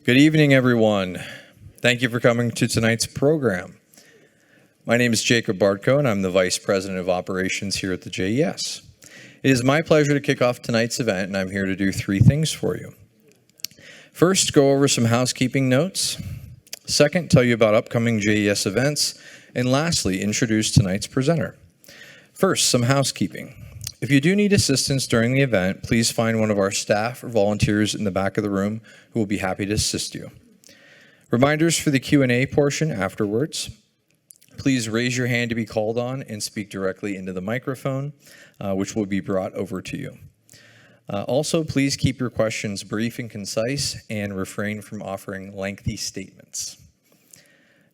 Good evening, everyone. Thank you for coming to tonight's program. My name is Jacob Bartko, and I'm the Vice President of Operations here at the JES. It is my pleasure to kick off tonight's event, and I'm here to do three things for you. First, go over some housekeeping notes. Second, tell you about upcoming JES events. And lastly, introduce tonight's presenter. First, some housekeeping. If you do need assistance during the event, please find one of our staff or volunteers in the back of the room who will be happy to assist you. Reminders for the Q&A portion afterwards. Please raise your hand to be called on and speak directly into the microphone, which will be brought over to you. Also, please keep your questions brief and concise and refrain from offering lengthy statements.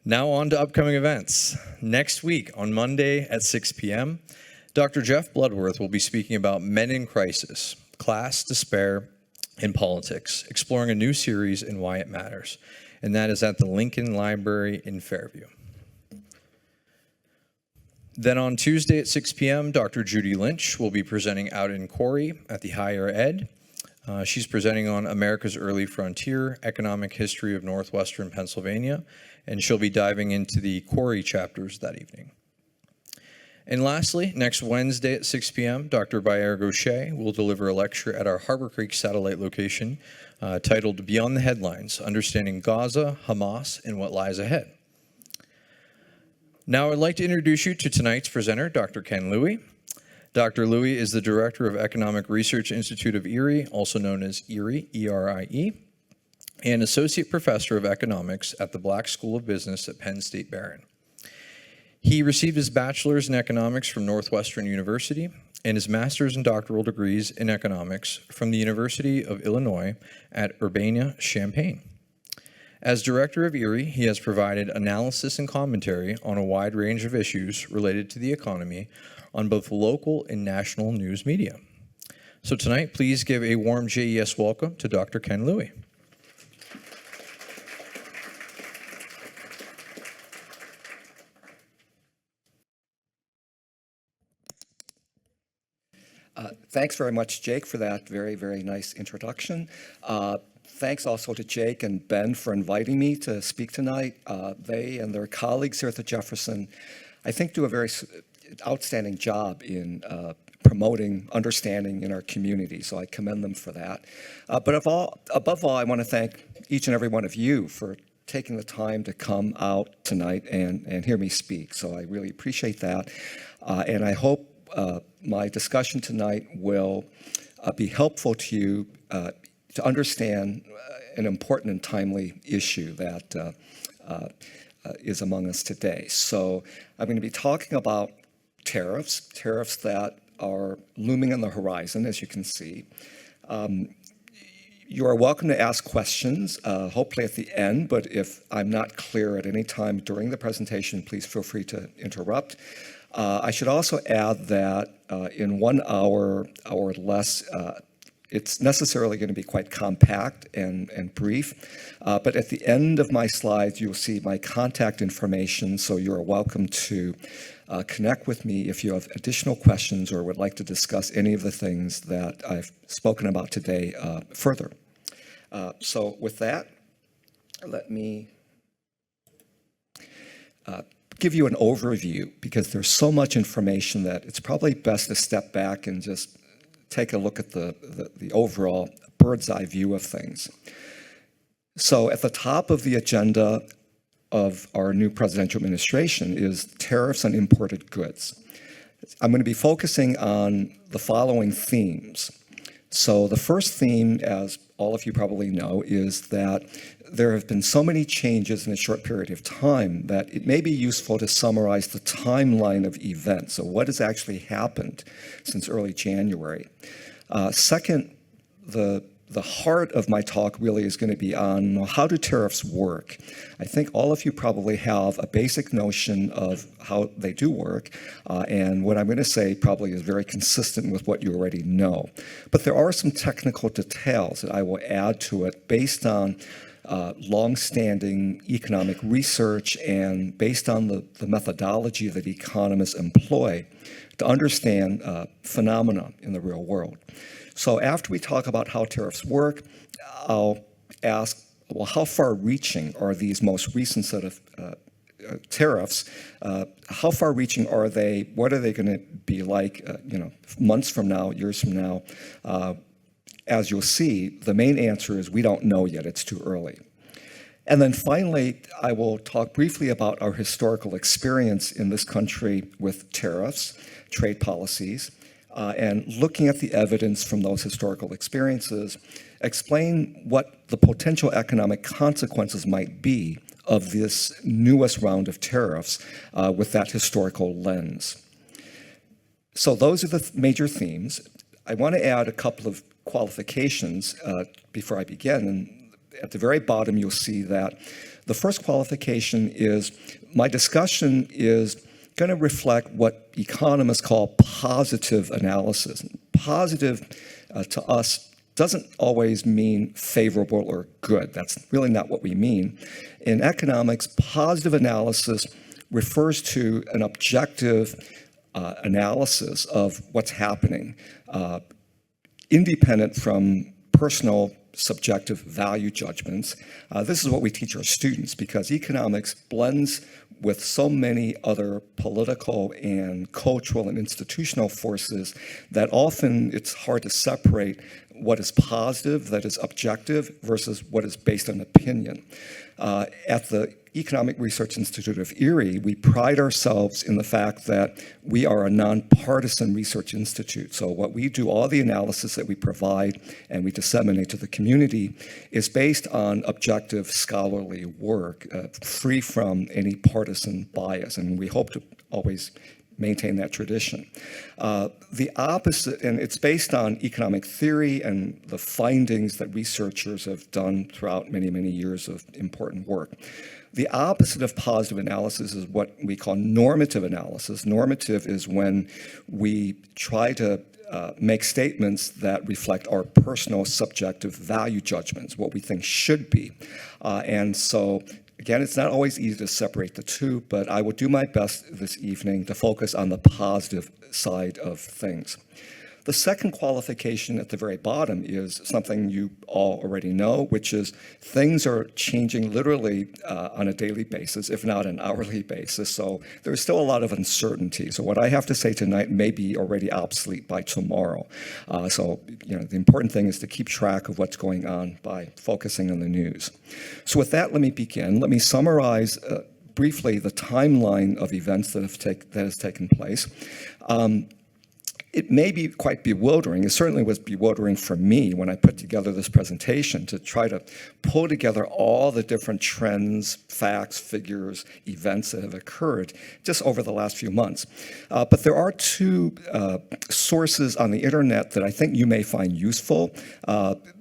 Now on to upcoming events. Next week on Monday at 6 p.m., Dr. Jeff Bloodworth will be speaking about Men in Crisis, Class, Despair, and Politics, exploring a new series and why it matters. And that is at the Lincoln Library in Fairview. Then on Tuesday at 6 p.m., Dr. Judy Lynch will be presenting out in Corey at the Higher Ed. She's presenting on America's Early Frontier, Economic History of Northwestern Pennsylvania, and she'll be diving into the Corey chapters that evening. And lastly, next Wednesday at 6 p.m., Dr. Bayer Gaucher will deliver a lecture at our Harbor Creek satellite location titled Beyond the Headlines, Understanding Gaza, Hamas, and What Lies Ahead. Now I'd like to introduce you to tonight's presenter, Dr. Ken Louie. Dr. Louie is the Director of Economic Research Institute of Erie, also known as Erie, E-R-I-E, and Associate Professor of Economics at the Black School of Business at Penn State Barron. He received his bachelor's in economics from Northwestern University and his master's and doctoral degrees in economics from the University of Illinois at Urbana-Champaign. As director of Erie, he has provided analysis and commentary on a wide range of issues related to the economy on both local and national news media. So tonight, please give a warm JES welcome to Dr. Ken Louie. Thanks very much, Jake, for that very, very nice introduction. Thanks also to Jake and Ben for inviting me to speak tonight. They and their colleagues here at the Jefferson, I think, do a very outstanding job in promoting understanding in our community, so I commend them for that. But above all, I want to thank each and every one of you for taking the time to come out tonight and hear me speak, so I really appreciate that. And I hope my discussion tonight will be helpful to you to understand an important and timely issue that is among us today. So I'm going to be talking about tariffs that are looming on the horizon, as you can see. You are welcome to ask questions, hopefully at the end, but if I'm not clear at any time during the presentation, please feel free to interrupt. I should also add that in 1 hour or less, it's necessarily going to be quite compact and brief. But at the end of my slides, you'll see my contact information, so you're welcome to connect with me if you have additional questions or would like to discuss any of the things that I've spoken about today further. So with that, let me give you an overview, because there's so much information that it's probably best to step back and just take a look at the overall bird's eye view of things. So at the top of the agenda of our new presidential administration is tariffs on imported goods. I'm going to be focusing on the following themes. So the first theme, as all of you probably know, is that there have been so many changes in a short period of time that it may be useful to summarize the timeline of events. So what has actually happened since early January? Second, the heart of my talk really is going to be on how do tariffs work. I think all of you probably have a basic notion of how they do work, and what I'm going to say probably is very consistent with what you already know. But there are some technical details that I will add to it based on long-standing economic research and based on the methodology that economists employ to understand phenomena in the real world. So after we talk about how tariffs work, I'll ask well, how far-reaching are these most recent set of tariffs? How far-reaching are they? What are they going to be like, months from now, years from now? As you'll see, the main answer is we don't know yet. It's too early. And then finally, I will talk briefly about our historical experience in this country with tariffs, trade policies, and looking at the evidence from those historical experiences, explain what the potential economic consequences might be of this newest round of tariffs with that historical lens. So those are the major themes. I want to add a couple of qualifications before I begin. And at the very bottom, you'll see that the first qualification is my discussion is going to reflect what economists call positive analysis. Positive to us doesn't always mean favorable or good. That's really not what we mean. In economics, positive analysis refers to an objective analysis of what's happening, independent from personal subjective value judgments. This is what we teach our students because economics blends with so many other political and cultural and institutional forces that often it's hard to separate what is positive, that is objective, versus what is based on opinion. At the Economic Research Institute of Erie, we pride ourselves in the fact that we are a nonpartisan research institute. So what we do, all the analysis that we provide and we disseminate to the community is based on objective scholarly work, free from any partisan bias. And we hope to always maintain that tradition. The opposite, and it's based on economic theory and the findings that researchers have done throughout many, many years of important work. The opposite of positive analysis is what we call normative analysis. Normative is when we try to make statements that reflect our personal subjective value judgments, what we think should be. And so, again, it's not always easy to separate the two, but I will do my best this evening to focus on the positive side of things. The second qualification at the very bottom is something you all already know, which is things are changing literally on a daily basis, if not an hourly basis. So there's still a lot of uncertainty. So what I have to say tonight may be already obsolete by tomorrow. The important thing is to keep track of what's going on by focusing on the news. So with that, let me begin. Let me summarize briefly the timeline of events that has taken place. It may be quite bewildering. It certainly was bewildering for me when I put together this presentation to try to pull together all the different trends, facts, figures, events that have occurred just over the last few months. But there are two sources on the internet that I think you may find useful.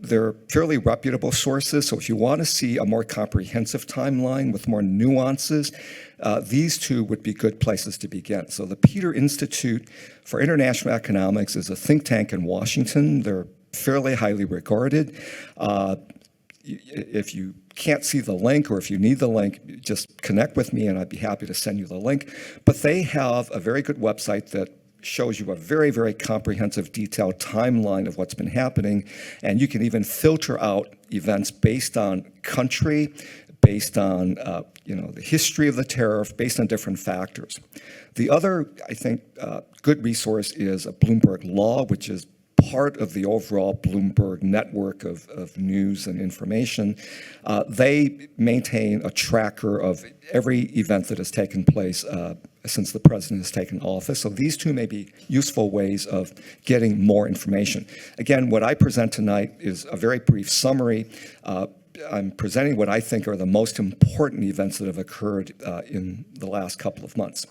They're fairly reputable sources, so if you want to see a more comprehensive timeline with more nuances, these two would be good places to begin. So the Peter Institute for International Economics is a think tank in Washington. They're fairly highly regarded. If you can't see the link or if you need the link, just connect with me and I'd be happy to send you the link. But they have a very good website that shows you a very, very comprehensive, detailed timeline of what's been happening. And you can even filter out events based on country, based on the history of the tariff, based on different factors. The other, I think, good resource is a Bloomberg Law, which is part of the overall Bloomberg network of news and information. They maintain a tracker of every event that has taken place since the president has taken office. So these two may be useful ways of getting more information. Again, what I present tonight is a very brief summary. I'm presenting what I think are the most important events that have occurred in the last couple of months.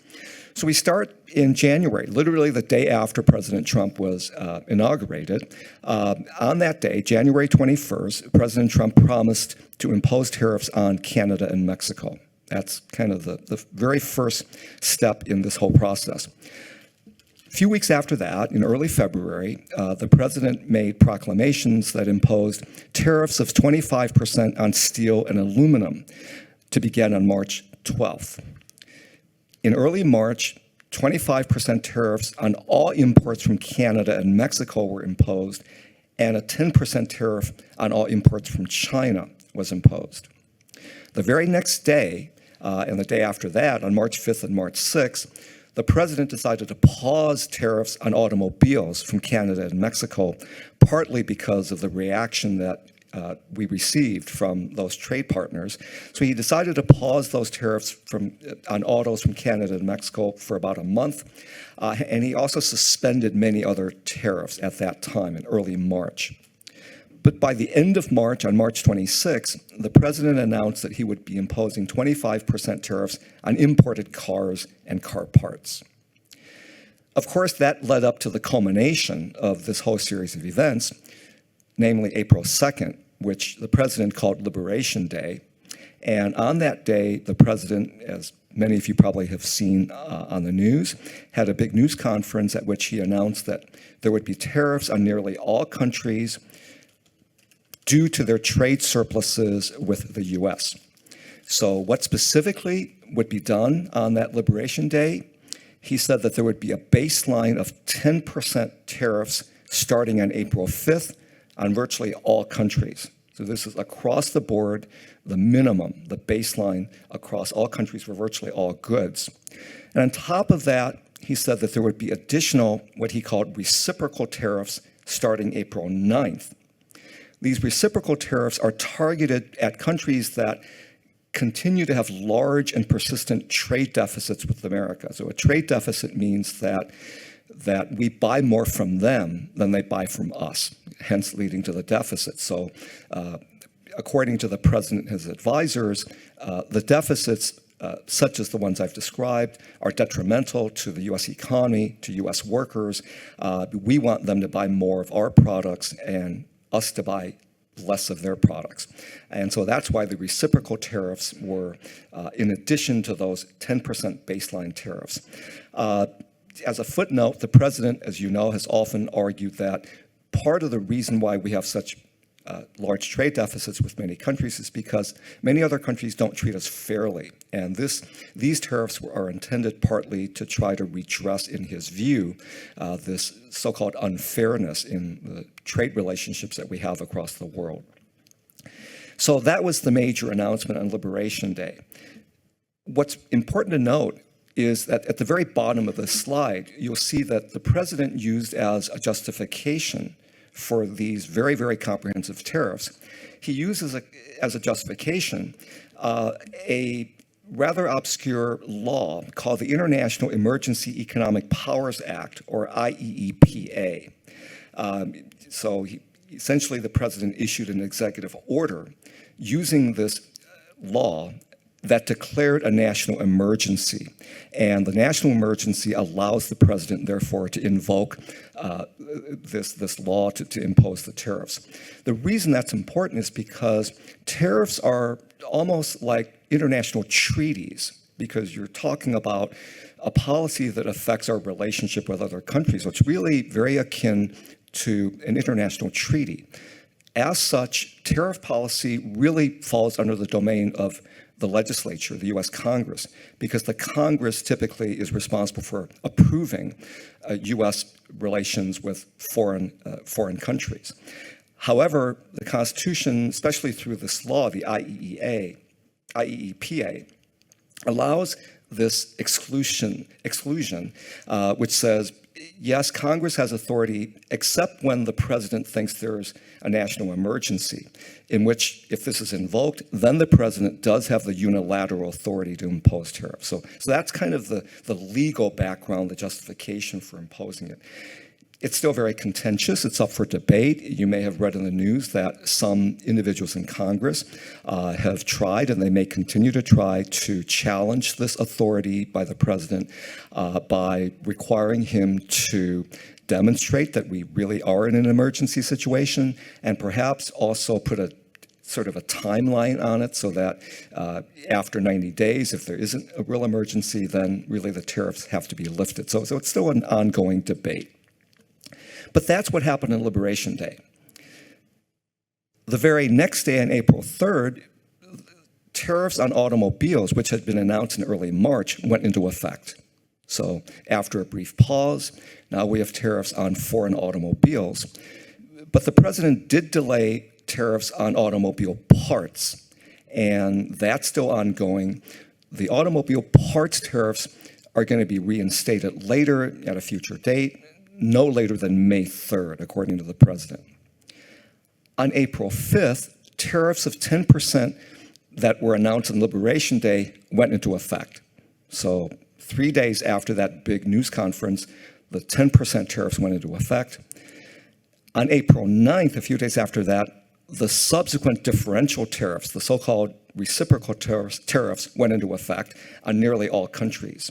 So we start in January, literally the day after President Trump was inaugurated. On that day, January 21st, President Trump promised to impose tariffs on Canada and Mexico. That's kind of the very first step in this whole process. A few weeks after that, in early February, the president made proclamations that imposed tariffs of 25% on steel and aluminum to begin on March 12th. In early March, 25% tariffs on all imports from Canada and Mexico were imposed, and a 10% tariff on all imports from China was imposed. The very next day, and the day after that, on March 5th and March 6th, the president decided to pause tariffs on automobiles from Canada and Mexico, partly because of the reaction that we received from those trade partners. So he decided to pause those tariffs on autos from Canada and Mexico for about a month, and he also suspended many other tariffs at that time in early March. But by the end of March, on March 26, the president announced that he would be imposing 25% tariffs on imported cars and car parts. Of course, that led up to the culmination of this whole series of events, namely April 2nd, which the president called Liberation Day. And on that day, the president, as many of you probably have seen on the news, had a big news conference at which he announced that there would be tariffs on nearly all countries due to their trade surpluses with the U.S. So what specifically would be done on that Liberation Day? He said that there would be a baseline of 10% tariffs starting on April 5th on virtually all countries. So this is across the board, the minimum, the baseline across all countries for virtually all goods. And on top of that, he said that there would be additional, what he called reciprocal tariffs starting April 9th. These reciprocal tariffs are targeted at countries that continue to have large and persistent trade deficits with America. So a trade deficit means that we buy more from them than they buy from us, hence leading to the deficit. So according to the president and his advisors, the deficits, such as the ones I've described, are detrimental to the U.S. economy, to U.S. workers. We want them to buy more of our products and us to buy less of their products. And so that's why the reciprocal tariffs were in addition to those 10% baseline tariffs. As a footnote, the president, as you know, has often argued that part of the reason why we have such large trade deficits with many countries is because many other countries don't treat us fairly. And these tariffs are intended partly to try to redress, in his view, this so-called unfairness in the trade relationships that we have across the world. So that was the major announcement on Liberation Day. What's important to note is that at the very bottom of the slide, you'll see that the president used as a justification for these very, very comprehensive tariffs, he uses as a justification a rather obscure law called the International Emergency Economic Powers Act, or IEEPA. Essentially, the president issued an executive order using this law that declared a national emergency. And the national emergency allows the president, therefore, to invoke this law to impose the tariffs. The reason that's important is because tariffs are almost like international treaties, because you're talking about a policy that affects our relationship with other countries. So it's really very akin to an international treaty. As such, tariff policy really falls under the domain of the legislature, the U.S. Congress, because the Congress typically is responsible for approving U.S. relations with foreign countries. However, the Constitution, especially through this law, the IEEPA, allows this exclusion, which says, yes, Congress has authority except when the president thinks there's a national emergency, in which, if this is invoked, then the president does have the unilateral authority to impose tariffs. So that's kind of the legal background, the justification for imposing it. It's still very contentious. It's up for debate. You may have read in the news that some individuals in Congress have tried, and they may continue to try, to challenge this authority by the president by requiring him to demonstrate that we really are in an emergency situation, and perhaps also put a sort of a timeline on it so that after 90 days, if there isn't a real emergency, then really the tariffs have to be lifted. So it's still an ongoing debate. But that's what happened on Liberation Day. The very next day, on April 3rd, tariffs on automobiles, which had been announced in early March, went into effect. So after a brief pause, now we have tariffs on foreign automobiles. But the president did delay tariffs on automobile parts, and that's still ongoing. The automobile parts tariffs are going to be reinstated later at a future date, no later than May 3rd, according to the president. On April 5th, tariffs of 10% that were announced on Liberation Day went into effect. So 3 days after that big news conference, the 10% tariffs went into effect. On April 9th, a few days after that, the subsequent differential tariffs, the so-called reciprocal tariffs, went into effect on nearly all countries.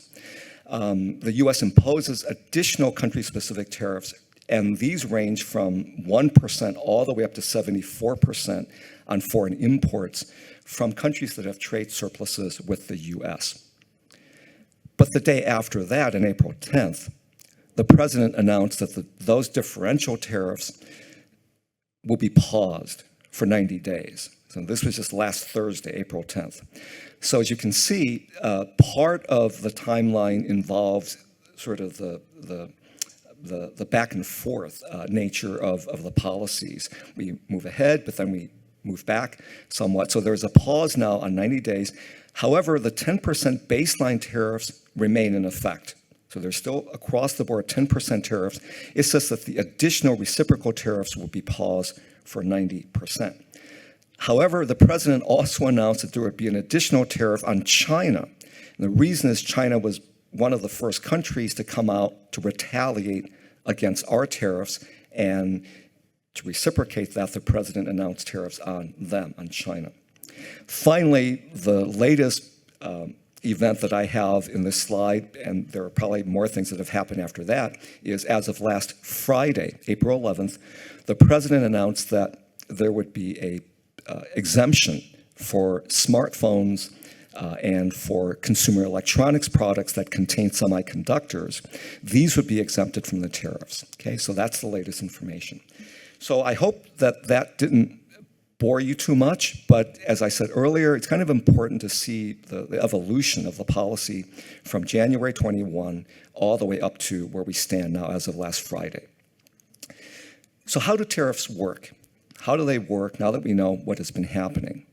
The U.S. imposes additional country-specific tariffs, and these range from 1% all the way up to 74% on foreign imports from countries that have trade surpluses with the U.S. But the day after that, on April 10th, the president announced that those differential tariffs will be paused for 90 days. So this was just last Thursday, April 10th. So as you can see, part of the timeline involves sort of the back and forth nature of the policies. We move ahead, but then we move back somewhat. So there's a pause now on 90 days. However, the 10% baseline tariffs remain in effect. So there's still across the board 10% tariffs. It's just that the additional reciprocal tariffs will be paused for 90%. However, the president also announced that there would be an additional tariff on China. And the reason is China was one of the first countries to come out to retaliate against our tariffs, and to reciprocate that, the president announced tariffs on them, on China. Finally, the latest event that I have in this slide, and there are probably more things that have happened after that, is as of last Friday, April 11th, the president announced that there would be a exemption for smartphones and for consumer electronics products that contain semiconductors. These would be exempted from the tariffs. Okay, so that's the latest information. So I hope that that didn't bore you too much, but as I said earlier, it's kind of important to see the evolution of the policy from January 21 all the way up to where we stand now as of last Friday. So how do tariffs work? How do they work now that we know what has been happening?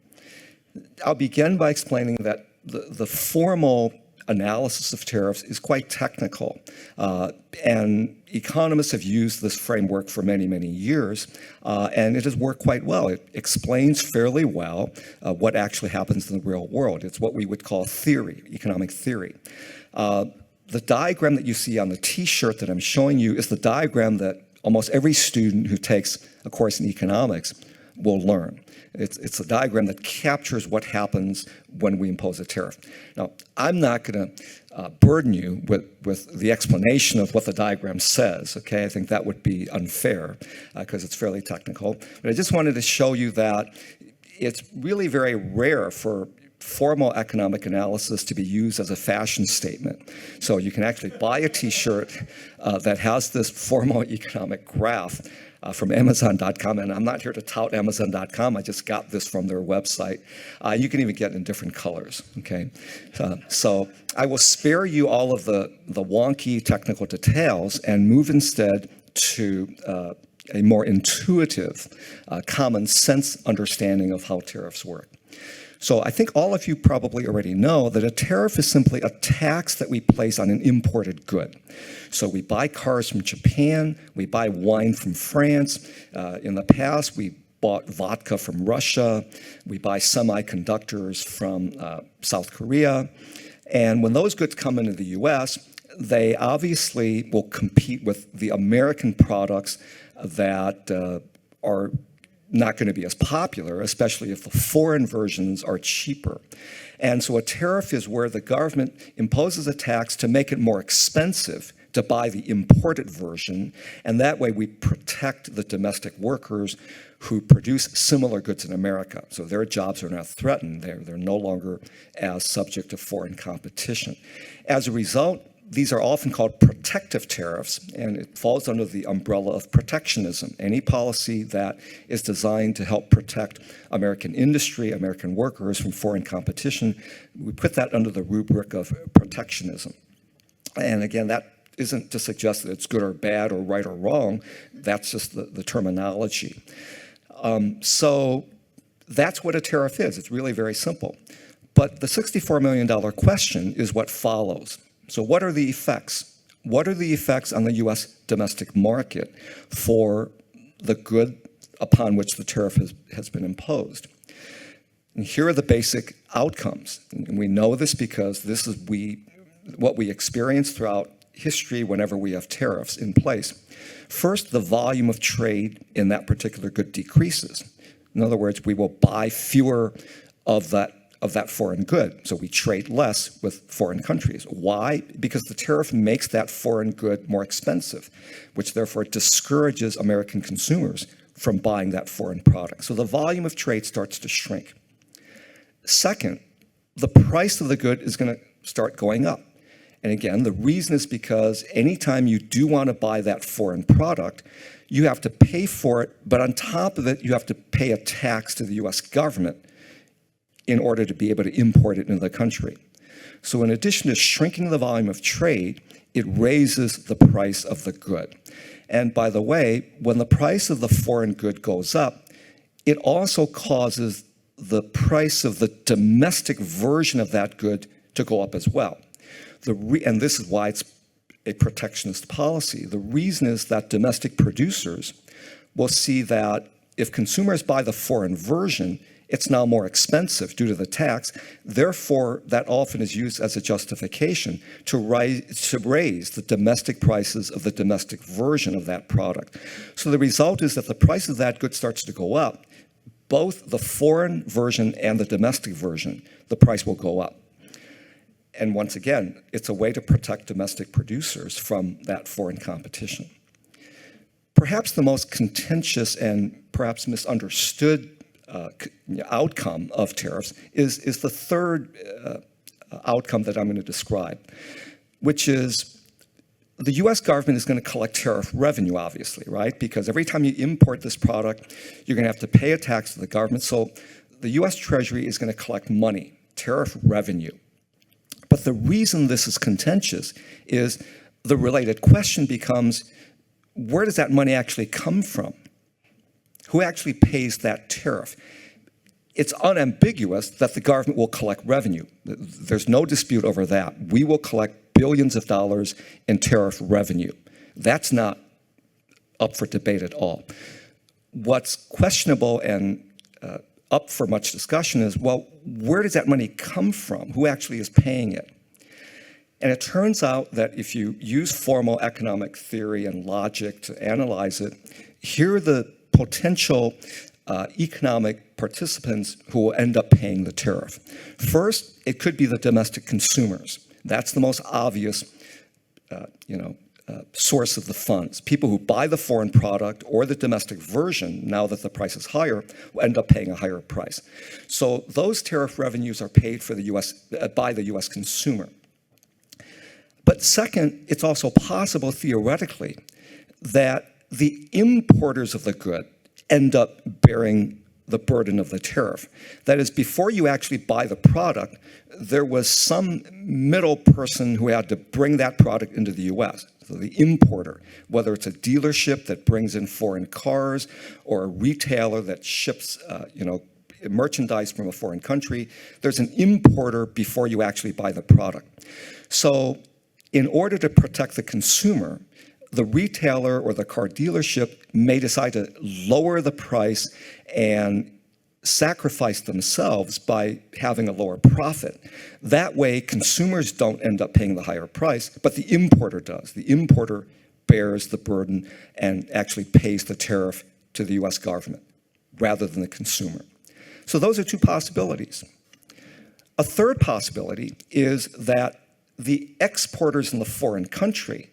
I'll begin by explaining that the formal analysis of tariffs is quite technical, and economists have used this framework for many, many years, and it has worked quite well. It explains fairly well what actually happens in the real world. It's what we would call theory, economic theory. The diagram that you see on the T-shirt that I'm showing you is the diagram that almost every student who takes a course in economics will learn. It's a diagram that captures what happens when we impose a tariff. Now, I'm not going to burden you with the explanation of what the diagram says, okay? I think that would be unfair because it's fairly technical. But I just wanted to show you that it's really very rare for formal economic analysis to be used as a fashion statement. So you can actually buy a T-shirt that has this formal economic graph from Amazon.com, and I'm not here to tout Amazon.com. I just got this from their website. You can even get it in different colors, okay? So I will spare you all of the wonky technical details and move instead to a more intuitive, common sense understanding of how tariffs work. So I think all of you probably already know that a tariff is simply a tax that we place on an imported good. So we buy cars from Japan, we buy wine from France. In the past, we bought vodka from Russia, we buy semiconductors from South Korea. And when those goods come into the US, they obviously will compete with the American products that are not going to be as popular, especially if the foreign versions are cheaper. And so a tariff is where the government imposes a tax to make it more expensive to buy the imported version, and that way we protect the domestic workers who produce similar goods in America. So their jobs are not threatened. They're no longer as subject to foreign competition. As a result, these are often called protective tariffs, and it falls under the umbrella of protectionism. Any policy that is designed to help protect American industry, American workers from foreign competition, we put that under the rubric of protectionism. And again, that isn't to suggest that it's good or bad or right or wrong. That's just the terminology. So that's what a tariff is. It's really very simple. But the $64 million question is what follows. So what are the effects? What are the effects on the U.S. domestic market for the good upon which the tariff has been imposed? And here are the basic outcomes. And we know this because this is what we experience throughout history whenever we have tariffs in place. First, the volume of trade in that particular good decreases. In other words, we will buy fewer of that foreign good. So we trade less with foreign countries. Why? Because the tariff makes that foreign good more expensive, which therefore discourages American consumers from buying that foreign product. So the volume of trade starts to shrink. Second, the price of the good is going to start going up. And again, the reason is because anytime you do want to buy that foreign product, you have to pay for it, but on top of it, you have to pay a tax to the US government in order to be able to import it into the country. So in addition to shrinking the volume of trade, it raises the price of the good. And by the way, when the price of the foreign good goes up, it also causes the price of the domestic version of that good to go up as well. And this is why it's a protectionist policy. The reason is that domestic producers will see that if consumers buy the foreign version, it's now more expensive due to the tax. Therefore, that often is used as a justification to raise the domestic prices of the domestic version of that product. So the result is that the price of that good starts to go up. Both the foreign version and the domestic version, the price will go up. And once again, it's a way to protect domestic producers from that foreign competition. Perhaps the most contentious and perhaps misunderstood outcome of tariffs is the third outcome that I'm going to describe, which is the US government is going to collect tariff revenue, obviously, right? Because every time you import this product, you're going to have to pay a tax to the government. So the US Treasury is going to collect money, tariff revenue. But the reason this is contentious is the related question becomes, where does that money actually come from? Who actually pays that tariff? It's unambiguous that the government will collect revenue. There's no dispute over that. We will collect billions of dollars in tariff revenue. That's not up for debate at all. What's questionable and up for much discussion is, well, where does that money come from? Who actually is paying it? And it turns out that if you use formal economic theory and logic to analyze it, here are the potential economic participants who will end up paying the tariff. First, it could be the domestic consumers. That's the most obvious source of the funds. People who buy the foreign product or the domestic version, now that the price is higher, will end up paying a higher price. So those tariff revenues are paid for by the US consumer. But second, it's also possible theoretically that the importers of the good end up bearing the burden of the tariff. That is, before you actually buy the product, there was some middle person who had to bring that product into the US. So the importer, whether it's a dealership that brings in foreign cars or a retailer that ships merchandise from a foreign country, there's an importer before you actually buy the product. So in order to protect the consumer, the retailer or the car dealership may decide to lower the price and sacrifice themselves by having a lower profit. That way, consumers don't end up paying the higher price, but the importer does. The importer bears the burden and actually pays the tariff to the US government rather than the consumer. So those are two possibilities. A third possibility is that the exporters in the foreign country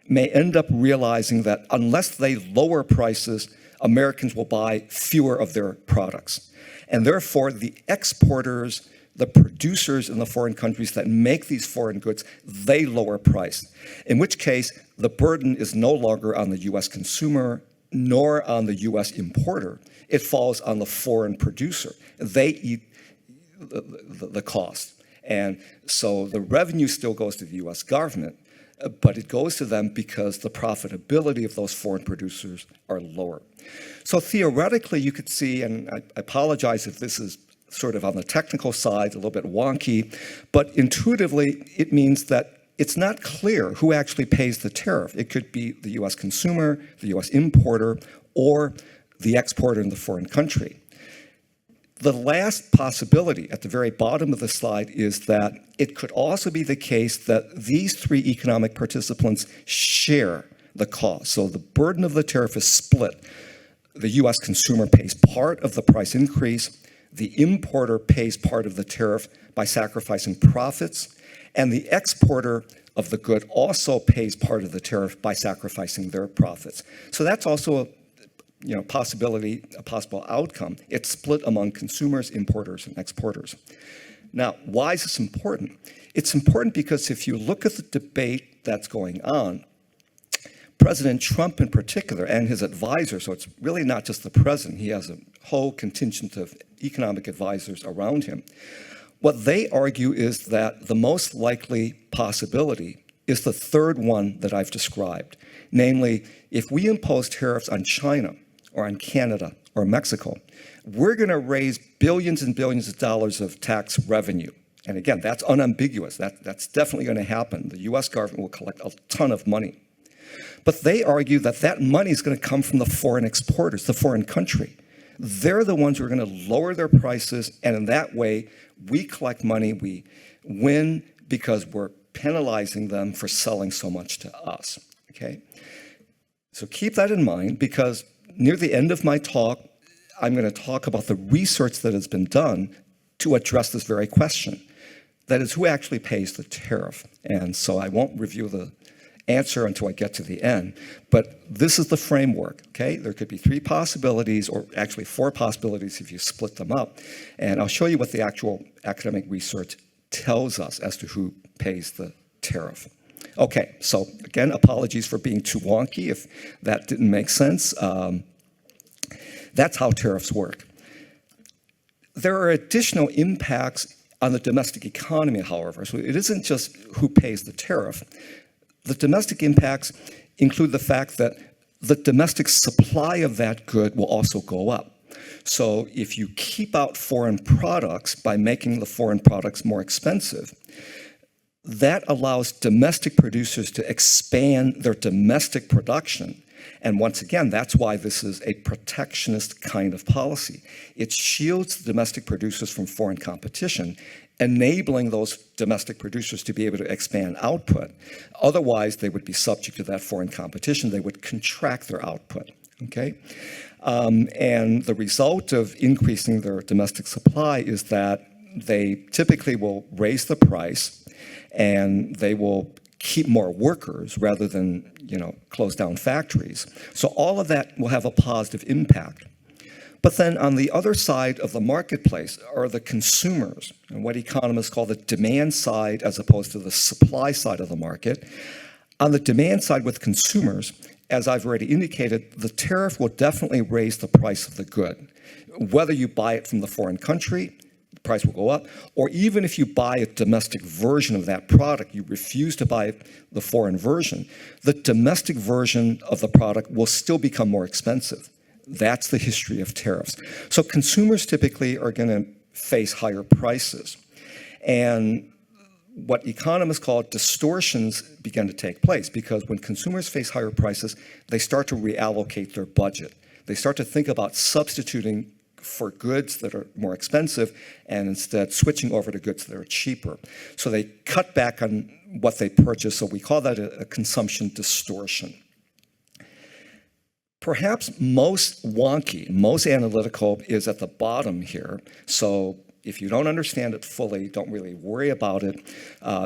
may end up realizing that unless they lower prices, Americans will buy fewer of their products. And therefore, the exporters, the producers in the foreign countries that make these foreign goods, they lower price. In which case, the burden is no longer on the US consumer, nor on the US importer. It falls on the foreign producer. They eat the cost. And so the revenue still goes to the US government, but it goes to them because the profitability of those foreign producers are lower. So theoretically, you could see, and I apologize if this is sort of on the technical side, a little bit wonky, but intuitively, it means that it's not clear who actually pays the tariff. It could be the U.S. consumer, the U.S. importer, or the exporter in the foreign country. The last possibility at the very bottom of the slide is that it could also be the case that these three economic participants share the cost. So the burden of the tariff is split. The U.S. consumer pays part of the price increase, the importer pays part of the tariff by sacrificing profits, and the exporter of the good also pays part of the tariff by sacrificing their profits. So that's also a possible outcome. It's split among consumers, importers, and exporters. Now, why is this important? It's important because if you look at the debate that's going on, President Trump in particular and his advisors, so it's really not just the president, he has a whole contingent of economic advisors around him. What they argue is that the most likely possibility is the third one that I've described. Namely, if we impose tariffs on China or on Canada or Mexico, we're going to raise billions and billions of dollars of tax revenue. And again, that's unambiguous. That's definitely going to happen. The U.S. government will collect a ton of money. But they argue that that money is going to come from the foreign exporters, the foreign country. They're the ones who are going to lower their prices, and in that way, we collect money, we win because we're penalizing them for selling so much to us, okay? So keep that in mind, because near the end of my talk, I'm going to talk about the research that has been done to address this very question. That is, who actually pays the tariff? And so I won't review the answer until I get to the end. But this is the framework, okay? There could be three possibilities, or actually four possibilities if you split them up. And I'll show you what the actual academic research tells us as to who pays the tariff. Okay, so again, apologies for being too wonky if that didn't make sense. That's how tariffs work. There are additional impacts on the domestic economy, however. So it isn't just who pays the tariff. The domestic impacts include the fact that the domestic supply of that good will also go up. So if you keep out foreign products by making the foreign products more expensive, that allows domestic producers to expand their domestic production. And once again, that's why this is a protectionist kind of policy. It shields domestic producers from foreign competition, enabling those domestic producers to be able to expand output. Otherwise, they would be subject to that foreign competition. They would contract their output, okay? And the result of increasing their domestic supply is that they typically will raise the price, and they will keep more workers rather than, close down factories. So all of that will have a positive impact. But then on the other side of the marketplace are the consumers, and what economists call the demand side as opposed to the supply side of the market. On the demand side with consumers, as I've already indicated, the tariff will definitely raise the price of the good. Whether you buy it from the foreign country, the price will go up, or even if you buy a domestic version of that product, you refuse to buy the foreign version, the domestic version of the product will still become more expensive. That's the history of tariffs. So consumers typically are going to face higher prices. And what economists call distortions begin to take place, because when consumers face higher prices, they start to reallocate their budget. They start to think about substituting for goods that are more expensive and instead switching over to goods that are cheaper. So they cut back on what they purchase. So we call that a consumption distortion. Perhaps most wonky, most analytical is at the bottom here. So if you don't understand it fully, don't really worry about it.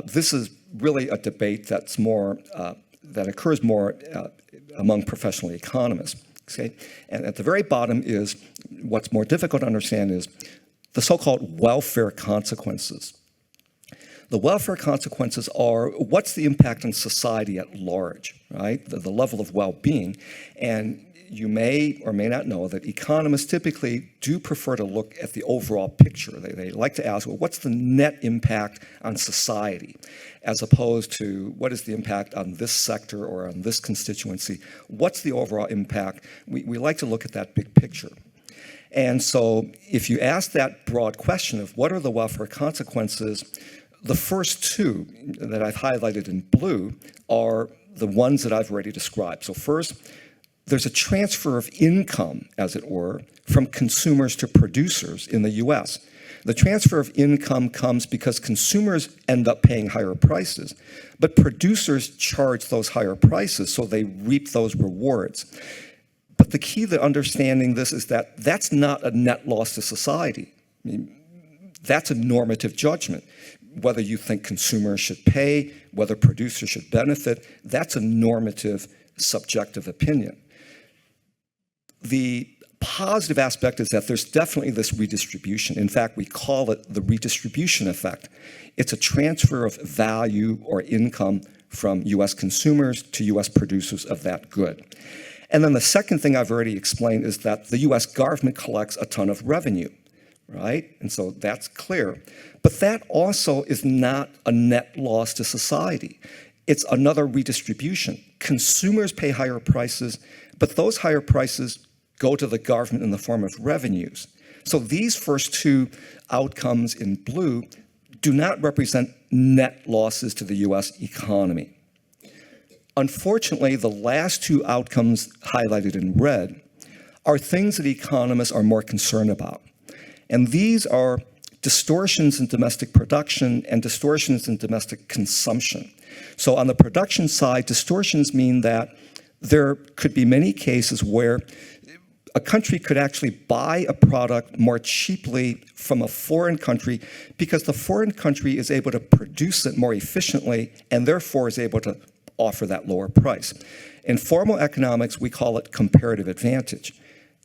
This is really a debate that's more, that occurs more among professional economists. Okay? And at the very bottom is, what's more difficult to understand is the so-called welfare consequences. The welfare consequences are, what's the impact on society at large, right? The level of well-being. And you may or may not know that economists typically do prefer to look at the overall picture. They like to ask, well, what's the net impact on society, as opposed to what is the impact on this sector or on this constituency? What's the overall impact? We like to look at that big picture. And so if you ask that broad question of what are the welfare consequences, the first two that I've highlighted in blue are the ones that I've already described. So first, there's a transfer of income, as it were, from consumers to producers in the US. The transfer of income comes because consumers end up paying higher prices, but producers charge those higher prices, so they reap those rewards. But the key to understanding this is that that's not a net loss to society. I mean, that's a normative judgment. Whether you think consumers should pay, whether producers should benefit, that's a normative, subjective opinion. The positive aspect is that there's definitely this redistribution. In fact, we call it the redistribution effect. It's a transfer of value or income from US consumers to US producers of that good. And then the second thing I've already explained is that the US government collects a ton of revenue, right? And so that's clear. But that also is not a net loss to society. It's another redistribution. Consumers pay higher prices, but those higher prices go to the government in the form of revenues. So these first two outcomes in blue do not represent net losses to the US economy. Unfortunately, the last two outcomes highlighted in red are things that economists are more concerned about. And these are distortions in domestic production and distortions in domestic consumption. So on the production side, distortions mean that there could be many cases where a country could actually buy a product more cheaply from a foreign country because the foreign country is able to produce it more efficiently and therefore is able to offer that lower price. In formal economics, we call it comparative advantage.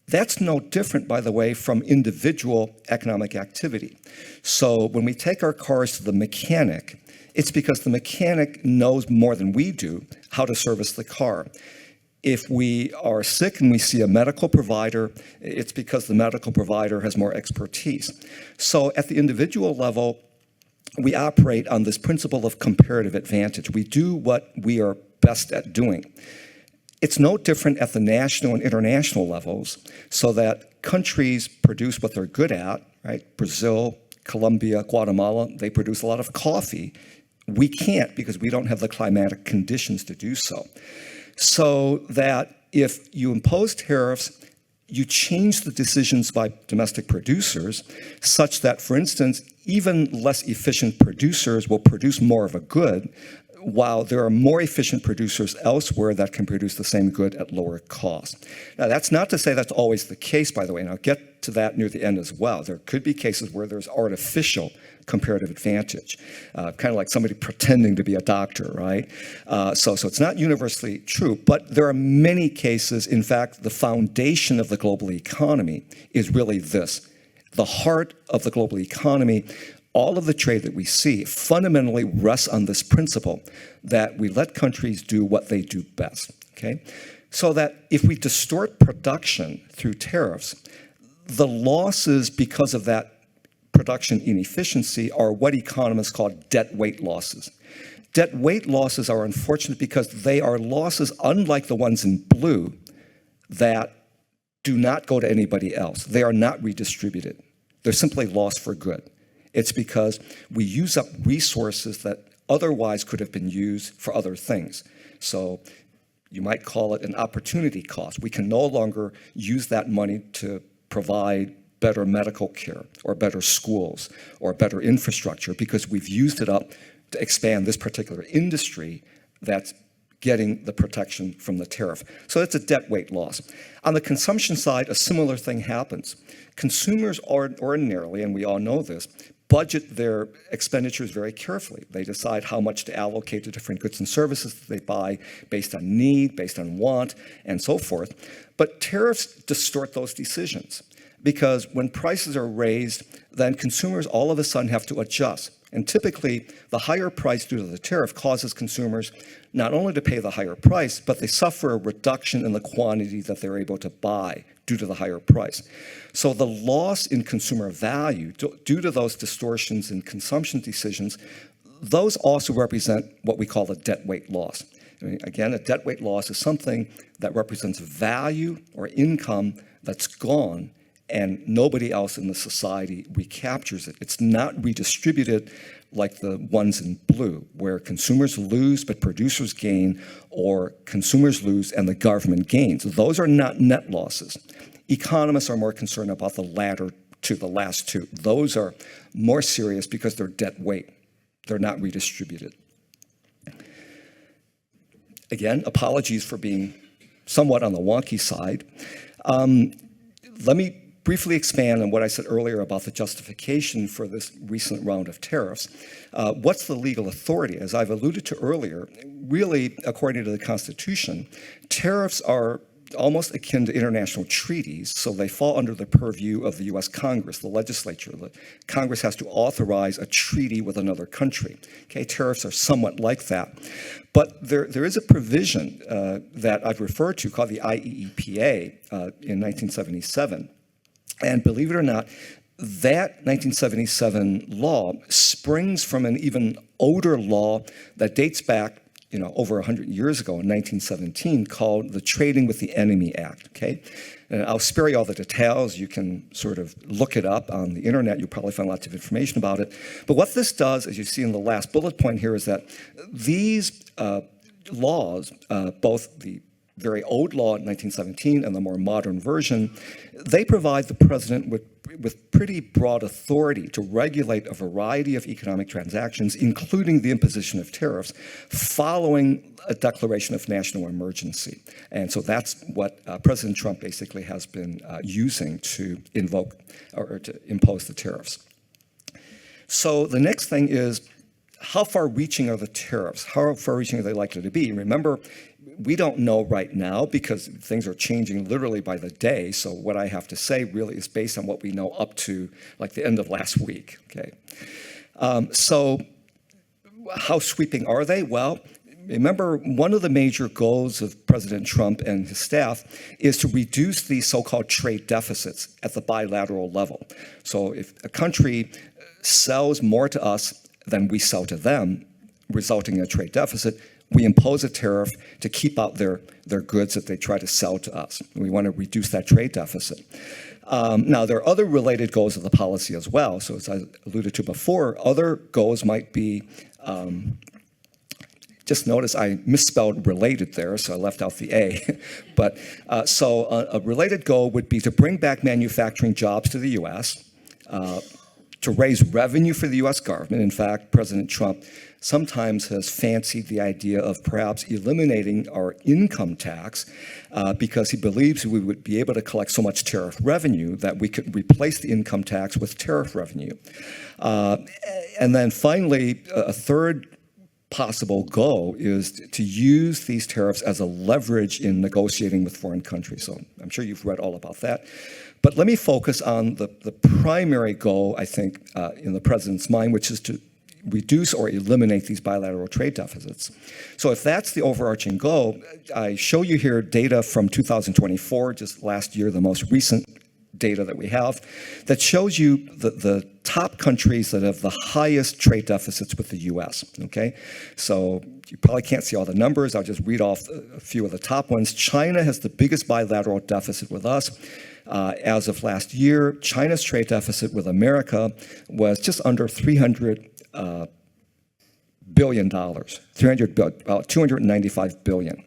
That's no different, by the way, from individual economic activity. So when we take our cars to the mechanic, it's because the mechanic knows more than we do how to service the car. If we are sick and we see a medical provider, it's because the medical provider has more expertise. So at the individual level, we operate on this principle of comparative advantage. We do what we are best at doing. It's no different at the national and international levels, so that countries produce what they're good at, right? Brazil, Colombia, Guatemala, they produce a lot of coffee. We can't because we don't have the climatic conditions to do so. So that if you impose tariffs, you change the decisions by domestic producers such that, for instance, even less efficient producers will produce more of a good, while there are more efficient producers elsewhere that can produce the same good at lower cost. Now, that's not to say that's always the case, by the way, and I'll get to that near the end as well. There could be cases where there's artificial comparative advantage, kind of like somebody pretending to be a doctor, right? So it's not universally true, but there are many cases. In fact, the foundation of the global economy is really this. The heart of the global economy, all of the trade that we see fundamentally rests on this principle that we let countries do what they do best, okay? So that if we distort production through tariffs, the losses because of that production inefficiency are what economists call debt weight losses. Debt weight losses are unfortunate because they are losses unlike the ones in blue that do not go to anybody else. They are not redistributed. They're simply lost for good. It's because we use up resources that otherwise could have been used for other things. So you might call it an opportunity cost. We can no longer use that money to provide better medical care or better schools or better infrastructure because we've used it up to expand this particular industry that's getting the protection from the tariff. So that's a debt weight loss. On the consumption side, a similar thing happens. Consumers ordinarily, and we all know this, budget their expenditures very carefully. They decide how much to allocate to different goods and services that they buy based on need, based on want, and so forth. But tariffs distort those decisions because when prices are raised, then consumers all of a sudden have to adjust. And typically, the higher price due to the tariff causes consumers not only to pay the higher price, but they suffer a reduction in the quantity that they're able to buy due to the higher price. So the loss in consumer value due to those distortions in consumption decisions, those also represent what we call a debt weight loss. I mean, again, a debt weight loss is something that represents value or income that's gone and nobody else in the society recaptures it. It's not redistributed like the ones in blue, where consumers lose but producers gain, or consumers lose and the government gains. Those are not net losses. Economists are more concerned about the latter two, the last two. Those are more serious because they're debt weight. They're not redistributed. Again, apologies for being somewhat on the wonky side. Let me briefly expand on what I said earlier about the justification for this recent round of tariffs. What's the legal authority? As I've alluded to earlier, really, according to the Constitution, tariffs are almost akin to international treaties, so they fall under the purview of the U.S. Congress, the legislature. The Congress has to authorize a treaty with another country. Okay, tariffs are somewhat like that. But there is a provision that I've referred to called the IEEPA in 1977. And believe it or not, that 1977 law springs from an even older law that dates back over 100 years ago in 1917 called the Trading with the Enemy Act, okay? And I'll spare you all the details. You can sort of look it up on the internet. You'll probably find lots of information about it. But what this does, as you see in the last bullet point here, is that these laws, both the very old law in 1917 and the more modern version, they provide the president with pretty broad authority to regulate a variety of economic transactions, including the imposition of tariffs, following a declaration of national emergency. And so that's what President Trump basically has been using to invoke or to impose the tariffs. So the next thing is, how far-reaching are the tariffs? How far-reaching are they likely to be? Remember, we don't know right now because things are changing literally by the day. So what I have to say really is based on what we know up to like the end of last week. Okay. So how sweeping are they? Well, remember, one of the major goals of President Trump and his staff is to reduce the so-called trade deficits at the bilateral level. So if a country sells more to us than we sell to them, resulting in a trade deficit, we impose a tariff to keep out their goods that they try to sell to us. We want to reduce that trade deficit. Now, there are other related goals of the policy as well. So as I alluded to before, other goals might be, just notice I misspelled related there, so I left out the A. But so a related goal would be to bring back manufacturing jobs to the U.S., to raise revenue for the U.S. government. In fact, President Trump sometimes has fancied the idea of perhaps eliminating our income tax because he believes we would be able to collect so much tariff revenue that we could replace the income tax with tariff revenue. And then finally, a third possible goal is to use these tariffs as a leverage in negotiating with foreign countries. So I'm sure you've read all about that. But let me focus on the primary goal, I think, in the president's mind, which is to reduce or eliminate these bilateral trade deficits. So if that's the overarching goal, I show you here data from 2024, just last year, the most recent data that we have, that shows you the top countries that have the highest trade deficits with the U.S., okay? So you probably can't see all the numbers. I'll just read off a few of the top ones. China has the biggest bilateral deficit with us. As of last year, China's trade deficit with America was just under $300 billion, about $295 billion.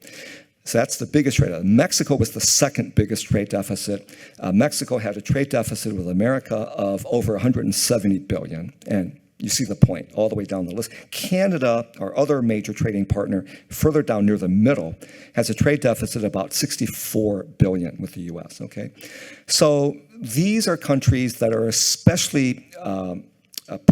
So that's the biggest trade deficit. Mexico was the second biggest trade deficit. Mexico had a trade deficit with America of over $170 billion. And you see the point all the way down the list. Canada, our other major trading partner, further down near the middle, has a trade deficit of about $64 billion with the U.S., okay? So these are countries that are especially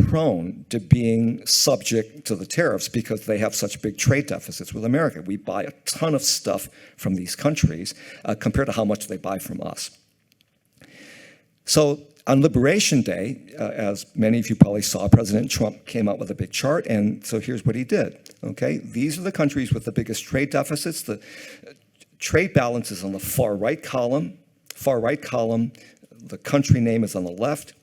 prone to being subject to the tariffs because they have such big trade deficits with America. We buy a ton of stuff from these countries compared to how much they buy from us. So On Liberation Day, as many of you probably saw, President Trump came out with a big chart, and so here's what he did. Okay, these are the countries with the biggest trade deficits. The trade balance is on the far right column. The country name is on the left,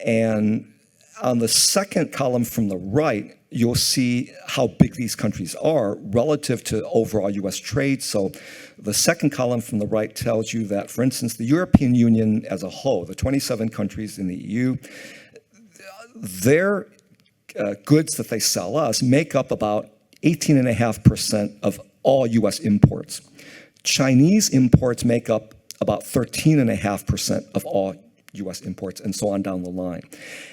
and on the second column from the right, you'll see how big these countries are relative to overall U.S. trade. So the second column from the right tells you that, for instance, the European Union as a whole, the 27 countries in the EU, their goods that they sell us make up about 18.5% of all U.S. imports. Chinese imports make up about 13.5% of all U.S. imports, and so on down the line.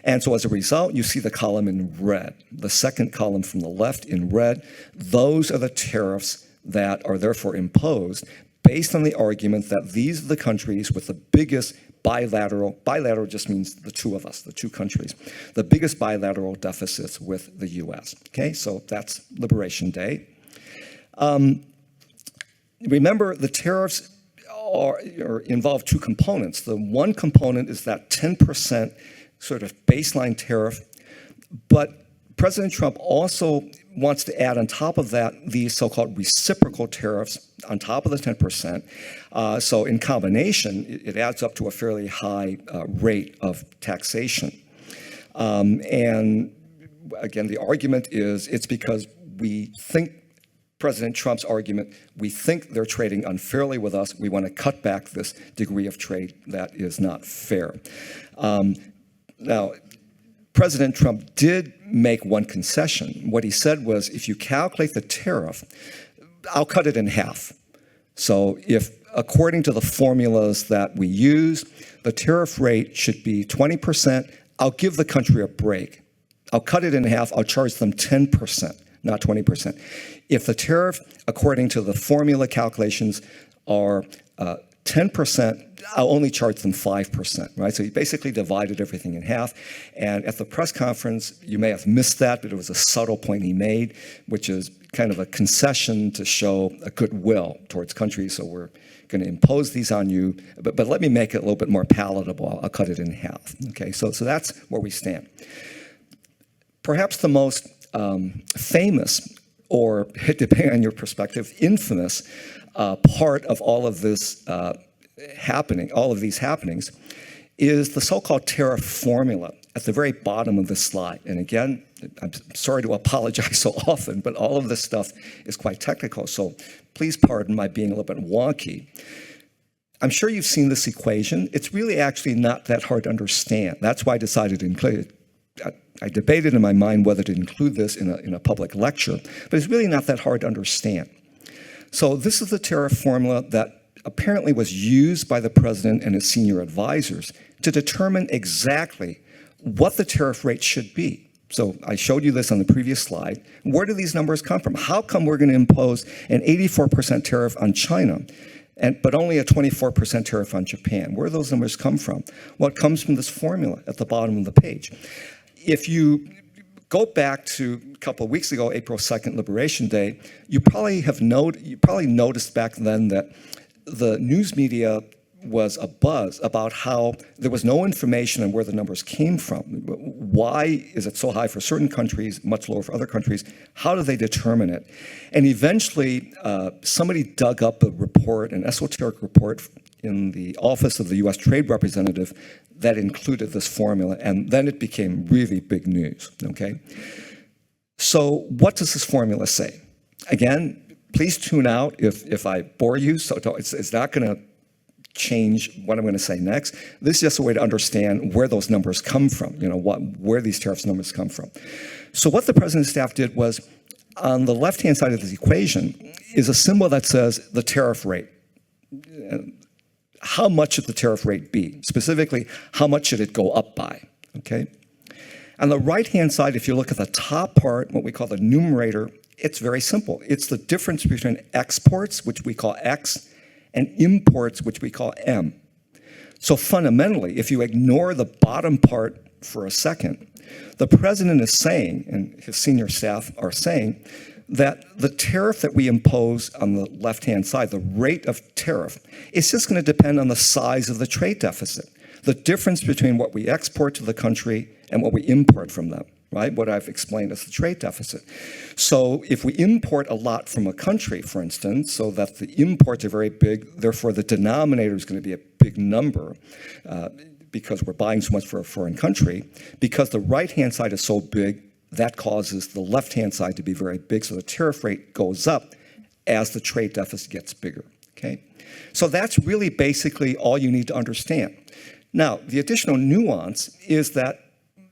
And so as a result, you see the column in red. The second column from the left in red, those are the tariffs that are therefore imposed based on the argument that these are the countries with the biggest bilateral just means the two of us, the two countries, the biggest bilateral deficits with the U.S. Okay, so that's Liberation Day. Remember, the tariffs involve two components. The one component is that 10% sort of baseline tariff, but President Trump also wants to add on top of that these so-called reciprocal tariffs on top of the 10%. So in combination, it adds up to a fairly high rate of taxation. And again, the argument is it's because we think President Trump's argument, we think they're trading unfairly with us. We want to cut back this degree of trade that is not fair. Now, President Trump did make one concession. What he said was, if you calculate the tariff, I'll cut it in half. So if, according to the formulas that we use, the tariff rate should be 20%, I'll give the country a break. I'll cut it in half. I'll charge them 10%, not 20%. If the tariff, according to the formula calculations, are 10%, I'll only charge them 5%, right? So he basically divided everything in half. And at the press conference, you may have missed that, but it was a subtle point he made, which is kind of a concession to show a goodwill towards countries. So we're going to impose these on you, but let me make it a little bit more palatable. I'll cut it in half, okay? So that's where we stand. Perhaps the most famous, or depending on your perspective, infamous part of all of this all of these happenings, is the so-called tariff formula at the very bottom of this slide. And again, I'm sorry to apologize so often, but all of this stuff is quite technical, so please pardon my being a little bit wonky. I'm sure you've seen this equation. It's really actually not that hard to understand. That's why I decided to include it. I debated in my mind whether to include this in a public lecture, but it's really not that hard to understand. So this is the tariff formula that apparently was used by the president and his senior advisors to determine exactly what the tariff rate should be. So I showed you this on the previous slide. Where do these numbers come from? How come we're going to impose an 84% tariff on China, but only a 24% tariff on Japan? Where do those numbers come from? Well, it comes from this formula at the bottom of the page. If you go back to a couple of weeks ago, April 2nd, Liberation Day, you probably noticed back then that the news media was abuzz about how there was no information on where the numbers came from. Why is it so high for certain countries, much lower for other countries? How do they determine it? And eventually, somebody dug up a report, an esoteric report in the office of the U.S. Trade Representative that included this formula, and then it became really big news, okay? So what does this formula say? Again, please tune out if I bore you, so it's not going to change what I'm going to say next. This is just a way to understand where those numbers come from, where these tariffs numbers come from. So what the president's staff did was, on the left-hand side of this equation is a symbol that says the tariff rate. How much should the tariff rate be? Specifically, how much should it go up by, okay? On the right-hand side, if you look at the top part, what we call the numerator, it's very simple. It's the difference between exports, which we call X, and imports, which we call M. So fundamentally, if you ignore the bottom part for a second, the president is saying, and his senior staff are saying, that the tariff that we impose on the left-hand side, the rate of tariff, is just going to depend on the size of the trade deficit. the difference between what we export to the country and what we import from them, right? What I've explained as the trade deficit. So if we import a lot from a country, for instance, so that the imports are very big, therefore the denominator is going to be a big number because we're buying so much for a foreign country, because the right-hand side is so big, that causes the left-hand side to be very big, so the tariff rate goes up as the trade deficit gets bigger, okay? So that's really basically all you need to understand. Now, the additional nuance is that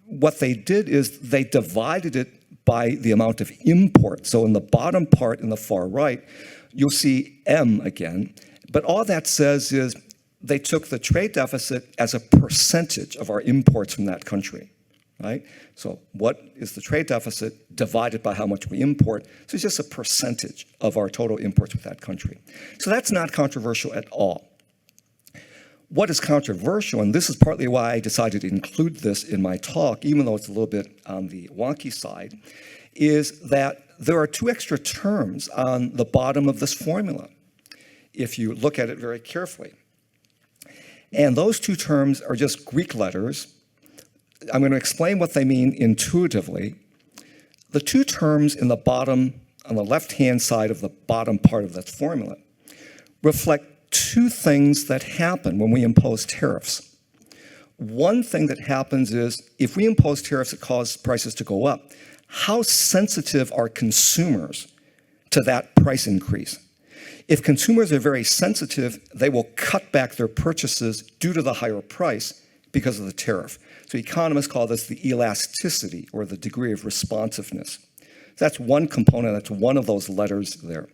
what they did is they divided it by the amount of import. So in the bottom part in the far right, you'll see M again, but all that says is they took the trade deficit as a percentage of our imports from that country. Right? So what is the trade deficit divided by how much we import? So it's just a percentage of our total imports with that country. So that's not controversial at all. What is controversial, and this is partly why I decided to include this in my talk, even though it's a little bit on the wonky side, is that there are two extra terms on the bottom of this formula, if you look at it very carefully. And those two terms are just Greek letters. I'm going to explain what they mean intuitively. The two terms in the bottom, on the left-hand side of the bottom part of that formula, reflect two things that happen when we impose tariffs. One thing that happens is if we impose tariffs that cause prices to go up, how sensitive are consumers to that price increase? If consumers are very sensitive, they will cut back their purchases due to the higher price because of the tariff. So economists call this the elasticity, or the degree of responsiveness. That's one component, that's one of those letters there.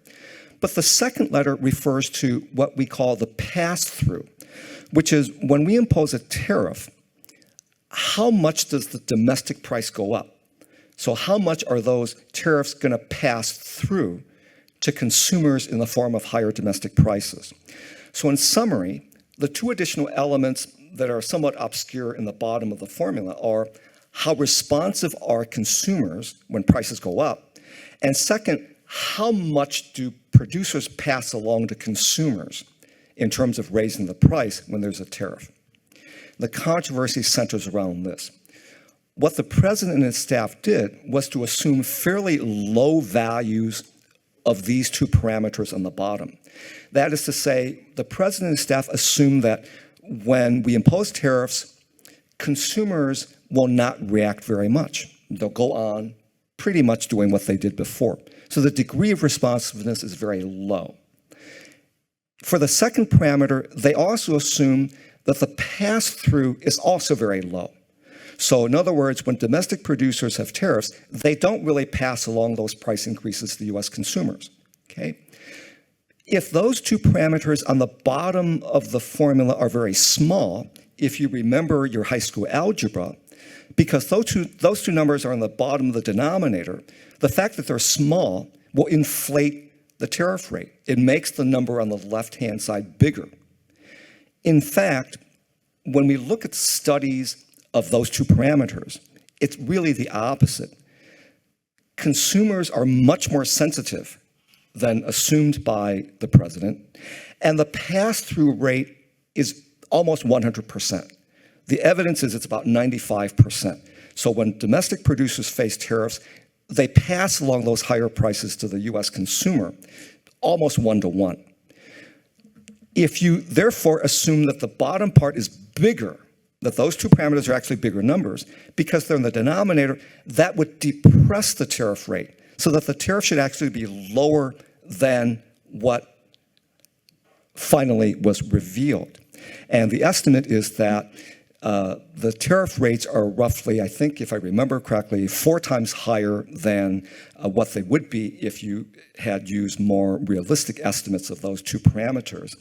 But the second letter refers to what we call the pass-through, which is when we impose a tariff, how much does the domestic price go up? So how much are those tariffs going to pass through to consumers in the form of higher domestic prices? So in summary, the two additional elements that are somewhat obscure in the bottom of the formula are how responsive are consumers when prices go up, and second, how much do producers pass along to consumers in terms of raising the price when there's a tariff? The controversy centers around this. What the president and his staff did was to assume fairly low values of these two parameters on the bottom. That is to say, the president and staff assumed that when we impose tariffs, consumers will not react very much. They'll go on pretty much doing what they did before. So the degree of responsiveness is very low. For the second parameter, they also assume that the pass-through is also very low. So in other words, when domestic producers have tariffs, they don't really pass along those price increases to the US consumers, okay? If those two parameters on the bottom of the formula are very small, if you remember your high school algebra, because those two numbers are on the bottom of the denominator, the fact that they're small will inflate the tariff rate. It makes the number on the left-hand side bigger. In fact, when we look at studies of those two parameters, it's really the opposite. Consumers are much more sensitive than assumed by the president, and the pass-through rate is almost 100%. The evidence is it's about 95%. So when domestic producers face tariffs, they pass along those higher prices to the US consumer, almost 1-to-1. If you therefore assume that the bottom part is bigger, that those two parameters are actually bigger numbers, because they're in the denominator, that would depress the tariff rate, so that the tariff should actually be lower than what finally was revealed. And the estimate is that the tariff rates are roughly, I think, if I remember correctly, 4 times higher than what they would be if you had used more realistic estimates of those two parameters.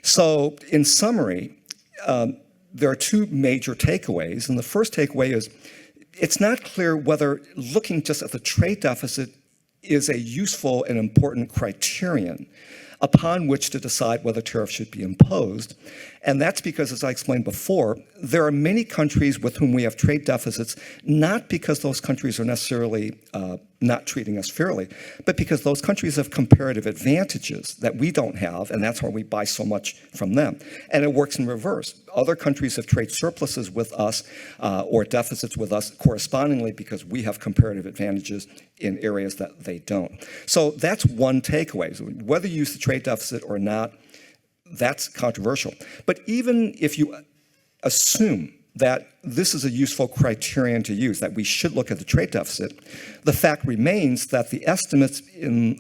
So in summary, there are two major takeaways. And the first takeaway is it's not clear whether looking just at the trade deficit is a useful and important criterion upon which to decide whether tariffs should be imposed. And that's because, as I explained before, there are many countries with whom we have trade deficits, not because those countries are necessarily not treating us fairly, but because those countries have comparative advantages that we don't have, and that's why we buy so much from them. And it works in reverse. Other countries have trade surpluses with us or deficits with us correspondingly because we have comparative advantages in areas that they don't. So that's one takeaway. So whether you use the trade deficit or not, that's controversial. But even if you assume that this is a useful criterion to use, that we should look at the trade deficit, the fact remains that the estimates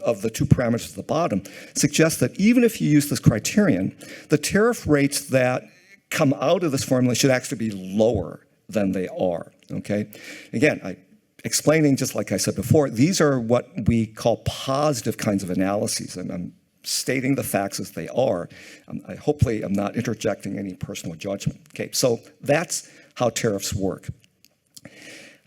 of the two parameters at the bottom suggest that even if you use this criterion, the tariff rates that come out of this formula should actually be lower than they are, okay? Again, explaining, just like I said before, these are what we call positive kinds of analyses, and I'm stating the facts as they are. Hopefully I'm not interjecting any personal judgment. Okay, so that's how tariffs work.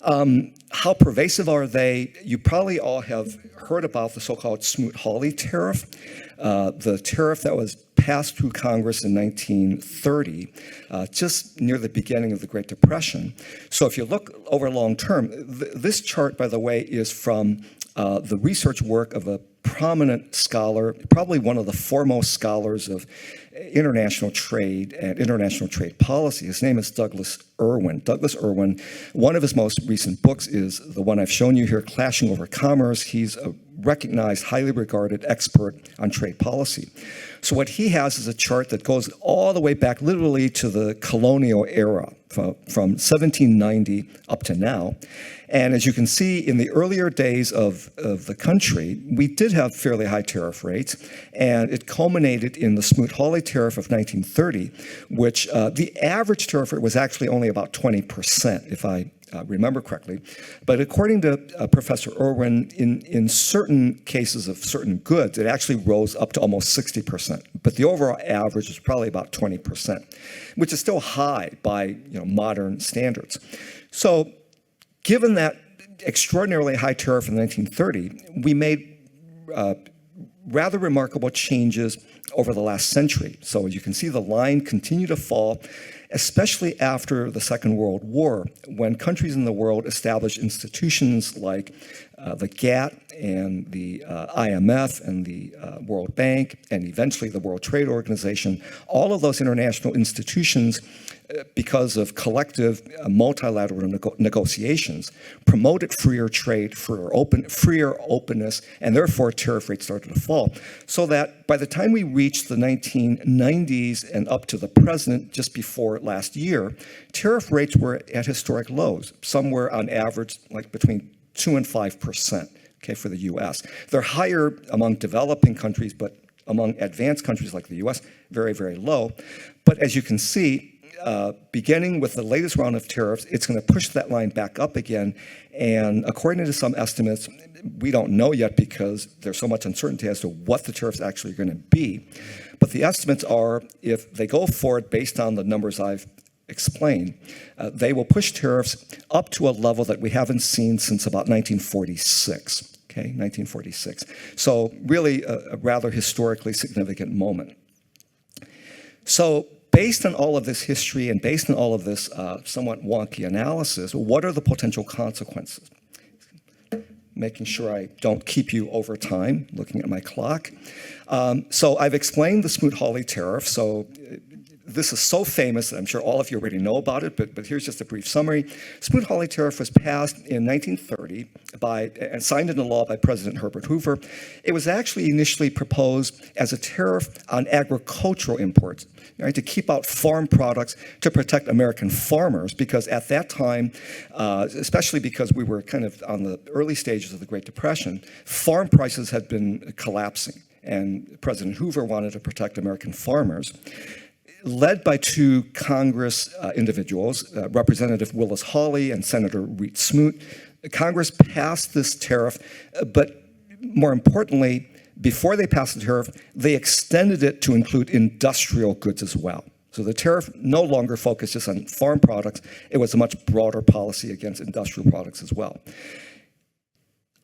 How pervasive are they? You probably all have heard about the so-called Smoot-Hawley tariff, the tariff that was passed through Congress in 1930, just near the beginning of the Great Depression. So if you look over long term, this chart, by the way, is from the research work of a prominent scholar, probably one of the foremost scholars of international trade and international trade policy. His name is Douglas Irwin. Douglas Irwin, one of his most recent books is the one I've shown you here, Clashing Over Commerce. He's a recognized, highly regarded expert on trade policy. So what he has is a chart that goes all the way back literally to the colonial era, from 1790 up to now. And as you can see, in the earlier days of the country, we did have fairly high tariff rates, and it culminated in the Smoot-Hawley tariff of 1930, which the average tariff rate was actually only about 20%, if I remember correctly. But according to Professor Irwin, in certain cases of certain goods, it actually rose up to almost 60%. But the overall average is probably about 20%, which is still high by modern standards. So given that extraordinarily high tariff in 1930, we made rather remarkable changes over the last century. So as you can see, the line continued to fall, especially after the Second World War, when countries in the world established institutions like the GATT and the IMF and the World Bank and eventually the World Trade Organization. All of those international institutions, because of collective multilateral negotiations, promoted freer trade, freer openness, and therefore tariff rates started to fall. So that by the time we reached the 1990s and up to the present, just before last year, tariff rates were at historic lows, somewhere on average like between 2 and 5%, okay, for the U.S. They're higher among developing countries, but among advanced countries like the U.S., very, very low. But as you can see, beginning with the latest round of tariffs, it's going to push that line back up again. And according to some estimates, we don't know yet because there's so much uncertainty as to what the tariffs actually are going to be. But the estimates are, if they go forward based on the numbers I've explained, they will push tariffs up to a level that we haven't seen since about 1946. Okay, 1946. So really a rather historically significant moment. So based on all of this history and based on all of this somewhat wonky analysis, what are the potential consequences? Making sure I don't keep you over time, looking at my clock. So I've explained the Smoot-Hawley tariff. So this is so famous that I'm sure all of you already know about it, but here's just a brief summary. Smoot-Hawley tariff was passed in 1930 and signed into law by President Herbert Hoover. It was actually initially proposed as a tariff on agricultural imports, right, to keep out farm products to protect American farmers, because at that time, especially because we were kind of on the early stages of the Great Depression, farm prices had been collapsing, and President Hoover wanted to protect American farmers. Led by two Congress individuals, Representative Willis Hawley and Senator Reed Smoot, Congress passed this tariff, but more importantly, before they passed the tariff, they extended it to include industrial goods as well. So the tariff no longer focused just on farm products. It was a much broader policy against industrial products as well.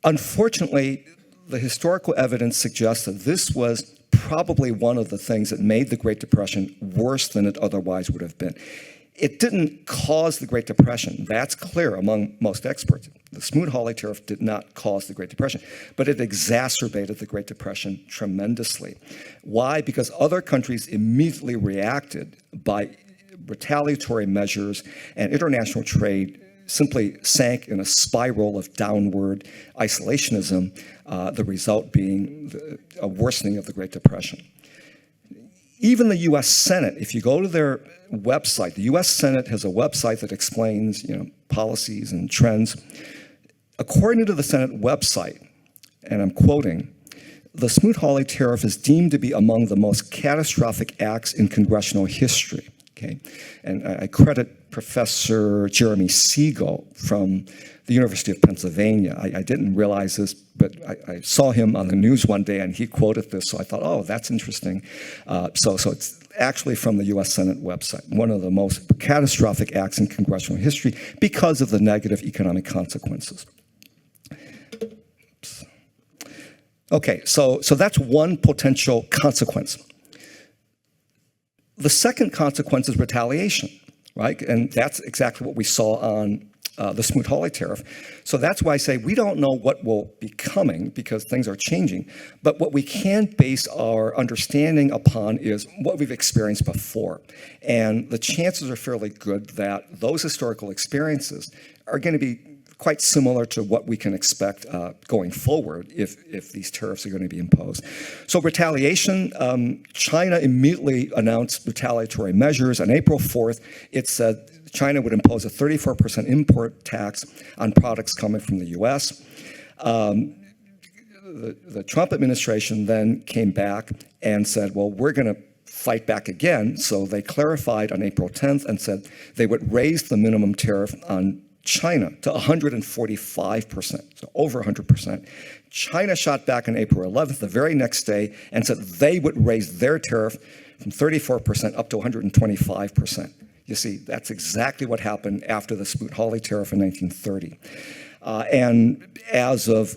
Unfortunately, the historical evidence suggests that this was probably one of the things that made the Great Depression worse than it otherwise would have been. It didn't cause the Great Depression. That's clear among most experts. The Smoot-Hawley tariff did not cause the Great Depression, but it exacerbated the Great Depression tremendously. Why? Because other countries immediately reacted by retaliatory measures, and international trade simply sank in a spiral of downward isolationism, the result being a worsening of the Great Depression. Even the U.S. Senate, if you go to their website, the U.S. Senate has a website that explains, policies and trends. According to the Senate website, and I'm quoting, "The Smoot-Hawley tariff is deemed to be among the most catastrophic acts in congressional history." Okay, and I credit Professor Jeremy Siegel from the University of Pennsylvania. I didn't realize this, but I saw him on the news one day, and he quoted this, so I thought, oh, that's interesting. So it's actually from the U.S. Senate website, one of the most catastrophic acts in congressional history because of the negative economic consequences. Oops. Okay, so that's one potential consequence. The second consequence is retaliation, right? And that's exactly what we saw on the Smoot-Hawley tariff. So that's why I say we don't know what will be coming because things are changing. But what we can base our understanding upon is what we've experienced before. And the chances are fairly good that those historical experiences are going to be quite similar to what we can expect going forward if these tariffs are going to be imposed. So retaliation, China immediately announced retaliatory measures. On April 4th, it said China would impose a 34% import tax on products coming from the U.S. The Trump administration then came back and said, well, we're going to fight back again. So they clarified on April 10th and said they would raise the minimum tariff on China to 145%, so over 100%. China shot back on April 11th, the very next day, and said they would raise their tariff from 34% up to 125%. You see, that's exactly what happened after the Smoot-Hawley tariff in 1930. And as of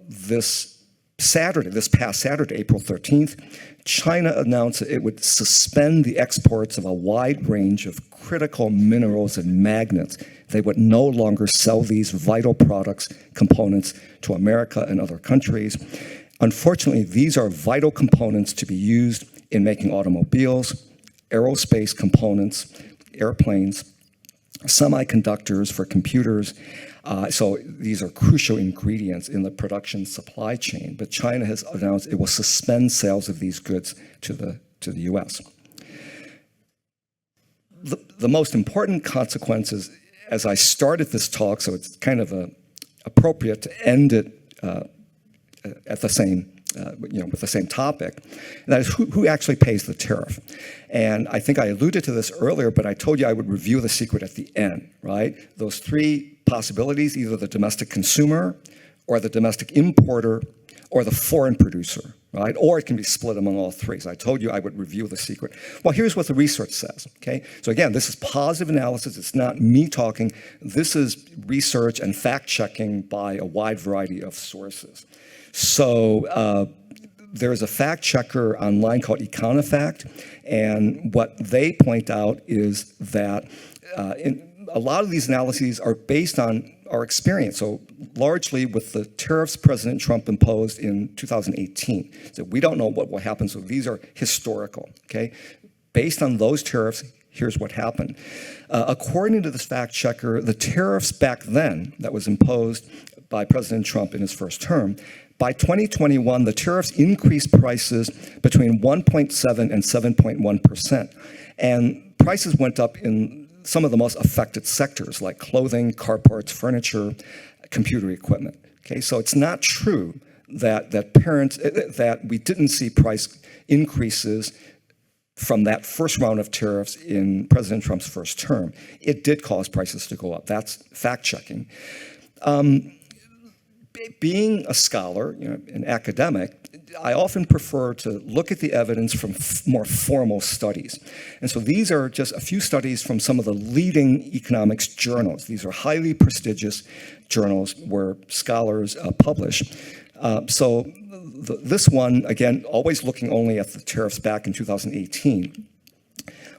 this past Saturday, April 13th, China announced that it would suspend the exports of a wide range of critical minerals and magnets. They would no longer sell these vital products, components to America and other countries. Unfortunately, these are vital components to be used in making automobiles, aerospace components, airplanes, semiconductors for computers. So these are crucial ingredients in the production supply chain. But China has announced it will suspend sales of these goods to the U.S. The most important consequences, as I started this talk, so it's kind of appropriate to end it at the same, with the same topic, and that is who actually pays the tariff. And I think I alluded to this earlier, but I told you I would review the secret at the end, right? Those three possibilities, either the domestic consumer or the domestic importer or the foreign producer, right? Or it can be split among all three. So I told you I would review the secret. Well, here's what the research says, okay? So again, this is positive analysis. It's not me talking. This is research and fact-checking by a wide variety of sources. So there's a fact-checker online called Econofact, and what they point out is that a lot of these analyses are based on our experience. So largely with the tariffs President Trump imposed in 2018. So we don't know what will happen. So these are historical, okay? Based on those tariffs, here's what happened. According to this fact checker, the tariffs back then that was imposed by President Trump in his first term, by 2021, the tariffs increased prices between 1.7 and 7.1%. And prices went up in some of the most affected sectors like clothing, car parts, furniture, computer equipment. Okay, so it's not true that we didn't see price increases from that first round of tariffs in President Trump's first term. It did cause prices to go up. That's fact-checking. Being a scholar, an academic, I often prefer to look at the evidence from more formal studies. And so these are just a few studies from some of the leading economics journals. These are highly prestigious journals where scholars publish. This one, again, always looking only at the tariffs back in 2018.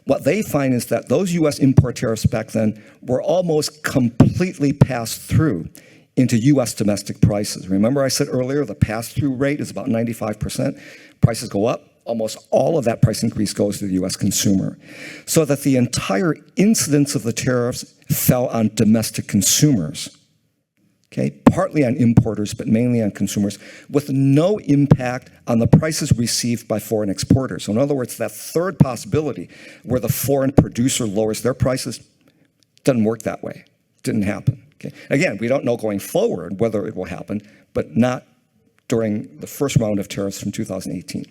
what they find is that those U.S. import tariffs back then were almost completely passed through into U.S. domestic prices. Remember I said earlier the pass-through rate is about 95%. Prices go up, almost all of that price increase goes to the U.S. consumer. So that the entire incidence of the tariffs fell on domestic consumers. Okay, partly on importers, but mainly on consumers, with no impact on the prices received by foreign exporters. So in other words, that third possibility where the foreign producer lowers their prices doesn't work that way. Didn't happen. Okay. Again, we don't know going forward whether it will happen, but not during the first round of tariffs from 2018.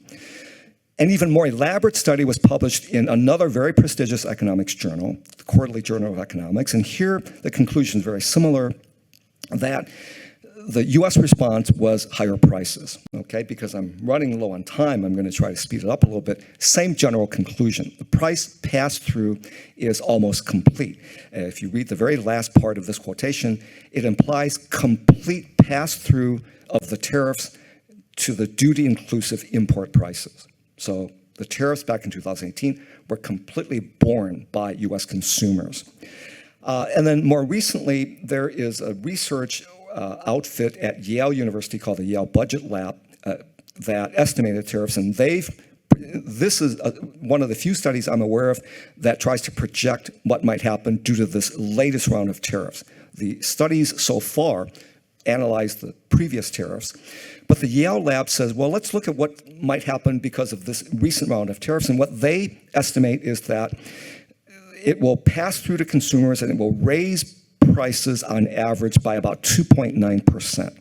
An even more elaborate study was published in another very prestigious economics journal, the Quarterly Journal of Economics, and here the conclusion is very similar, that the U.S. response was higher prices, okay? Because I'm running low on time, I'm going to try to speed it up a little bit. Same general conclusion. The price pass-through is almost complete. If you read the very last part of this quotation, it implies complete pass-through of the tariffs to the duty-inclusive import prices. So the tariffs back in 2018 were completely borne by U.S. consumers. And then more recently, there is a research outfit at Yale University called the Yale Budget Lab that estimated tariffs, and this is one of the few studies I'm aware of that tries to project what might happen due to this latest round of tariffs. The studies so far analyze the previous tariffs, but the Yale lab says, well, let's look at what might happen because of this recent round of tariffs, and what they estimate is that it will pass through to consumers and it will raise prices on average by about 2.9%,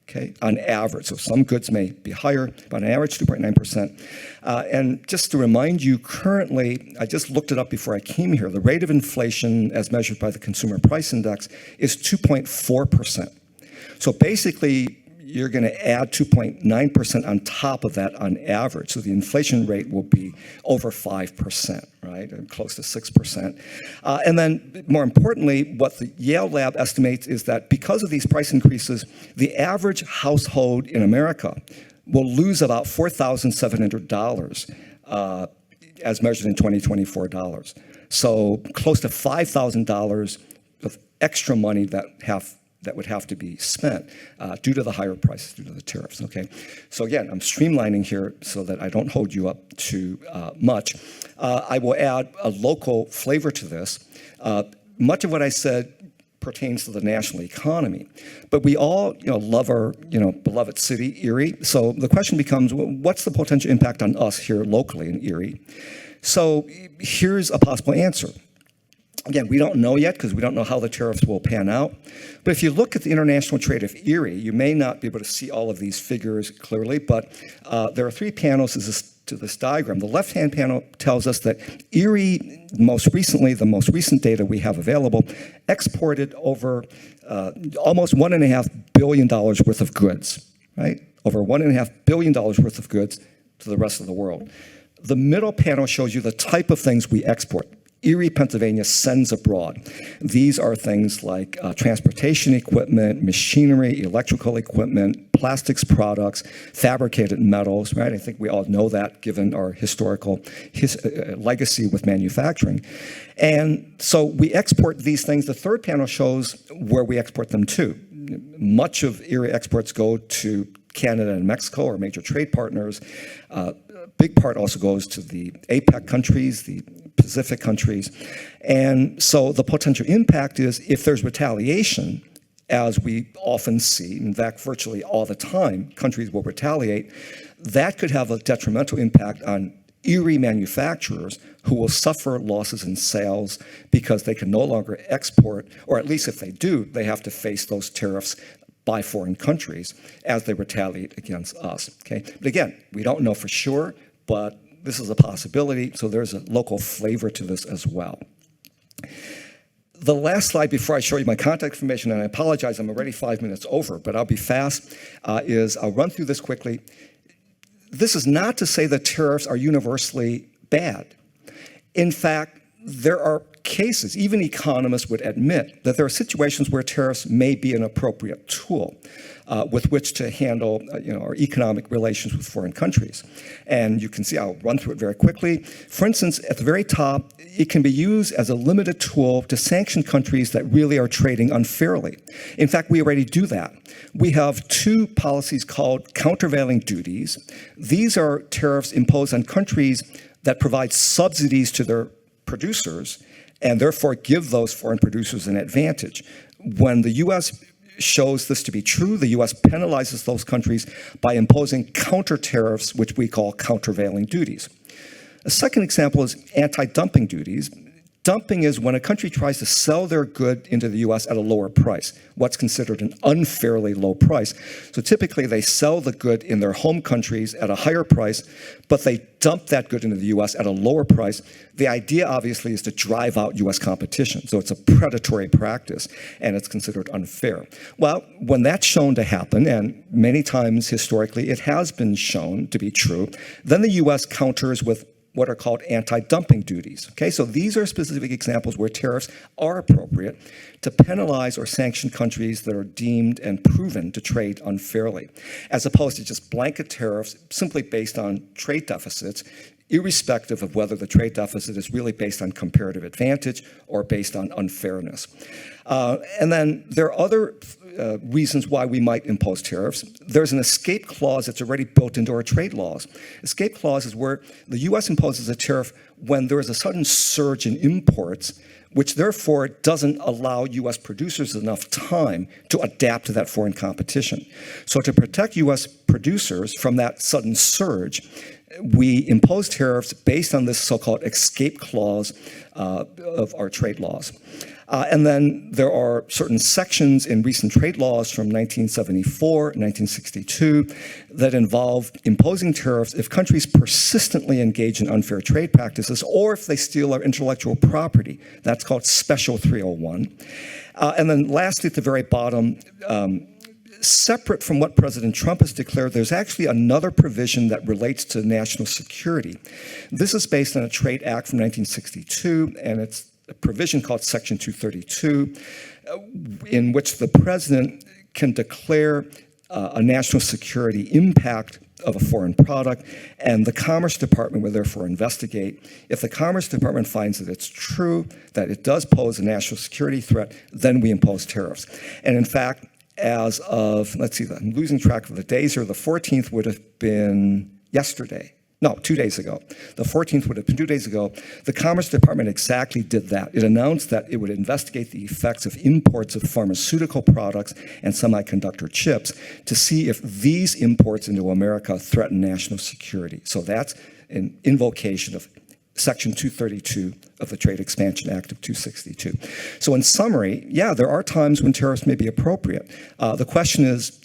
okay, on average. So some goods may be higher, but on average 2.9%. And just to remind you, currently, I just looked it up before I came here, the rate of inflation as measured by the Consumer Price Index is 2.4%. So basically, you're going to add 2.9% on top of that on average. So the inflation rate will be over 5%, right? Or close to 6%. And then more importantly, what the Yale lab estimates is that because of these price increases, the average household in America will lose about $4,700 as measured in 2024 dollars. So close to $5,000 of extra money that would have to be spent due to the higher prices, due to the tariffs, okay? So again, I'm streamlining here so that I don't hold you up too much. I will add a local flavor to this. Much of what I said pertains to the national economy, but we all love our beloved city, Erie. So the question becomes, well, what's the potential impact on us here locally in Erie? So here's a possible answer. Again, we don't know yet because we don't know how the tariffs will pan out. But if you look at the international trade of Erie, you may not be able to see all of these figures clearly, but there are three panels to this diagram. The left-hand panel tells us that Erie, the most recent data we have available, exported over almost $1.5 billion worth of goods, right? Over $1.5 billion worth of goods to the rest of the world. The middle panel shows you the type of things we export. Erie, Pennsylvania sends abroad. These are things like transportation equipment, machinery, electrical equipment, plastics products, fabricated metals, right? I think we all know that given our historical legacy with manufacturing. And so we export these things. The third panel shows where we export them to. Much of Erie exports go to Canada and Mexico, our major trade partners. A big part also goes to the APEC countries, the Pacific countries. And so the potential impact is if there's retaliation, as we often see, in fact, virtually all the time, countries will retaliate, that could have a detrimental impact on Erie manufacturers who will suffer losses in sales because they can no longer export, or at least if they do, they have to face those tariffs by foreign countries as they retaliate against us, okay? But again, we don't know for sure, but this is a possibility, so there's a local flavor to this as well. The last slide before I show you my contact information, and I apologize, I'm already 5 minutes over, but I'll be fast, is I'll run through this quickly. This is not to say that tariffs are universally bad. In fact, there are cases, even economists would admit that there are situations where tariffs may be an appropriate tool with which to handle our economic relations with foreign countries. And you can see, I'll run through it very quickly. For instance, at the very top, it can be used as a limited tool to sanction countries that really are trading unfairly. In fact, we already do that. We have two policies called countervailing duties. These are tariffs imposed on countries that provide subsidies to their producers and therefore give those foreign producers an advantage. When the U.S. shows this to be true, the U.S. penalizes those countries by imposing counter tariffs, which we call countervailing duties. A second example is anti-dumping duties. Dumping is when a country tries to sell their good into the U.S. at a lower price, what's considered an unfairly low price. So typically they sell the good in their home countries at a higher price, but they dump that good into the U.S. at a lower price. The idea, obviously, is to drive out U.S. competition. So it's a predatory practice, and it's considered unfair. Well, when that's shown to happen, and many times historically it has been shown to be true, then the U.S. counters with what are called anti-dumping duties. Okay, so these are specific examples where tariffs are appropriate to penalize or sanction countries that are deemed and proven to trade unfairly, as opposed to just blanket tariffs simply based on trade deficits, irrespective of whether the trade deficit is really based on comparative advantage or based on unfairness. And then there are other reasons why we might impose tariffs. There's an escape clause that's already built into our trade laws. Escape clause is where the U.S. imposes a tariff when there is a sudden surge in imports, which therefore doesn't allow U.S. producers enough time to adapt to that foreign competition. So to protect U.S. producers from that sudden surge, we impose tariffs based on this so-called escape clause of our trade laws. And then there are certain sections in recent trade laws from 1974, 1962 that involve imposing tariffs if countries persistently engage in unfair trade practices or if they steal our intellectual property. That's called Special 301. And then lastly, at the very bottom, separate from what President Trump has declared, there's actually another provision that relates to national security. This is based on a Trade Act from 1962, and it's a provision called Section 232, in which the president can declare a national security impact of a foreign product, and the Commerce Department will therefore investigate. If the Commerce Department finds that it's true, that it does pose a national security threat, then we impose tariffs. And in fact, as of, let's see, I'm losing track of the days here, the 14th would have been yesterday. No, 2 days ago. The 14th would have been 2 days ago. The Commerce Department exactly did that. It announced that it would investigate the effects of imports of pharmaceutical products and semiconductor chips to see if these imports into America threaten national security. So that's an invocation of Section 232 of the Trade Expansion Act of 262. So in summary, yeah, there are times when tariffs may be appropriate. The question is,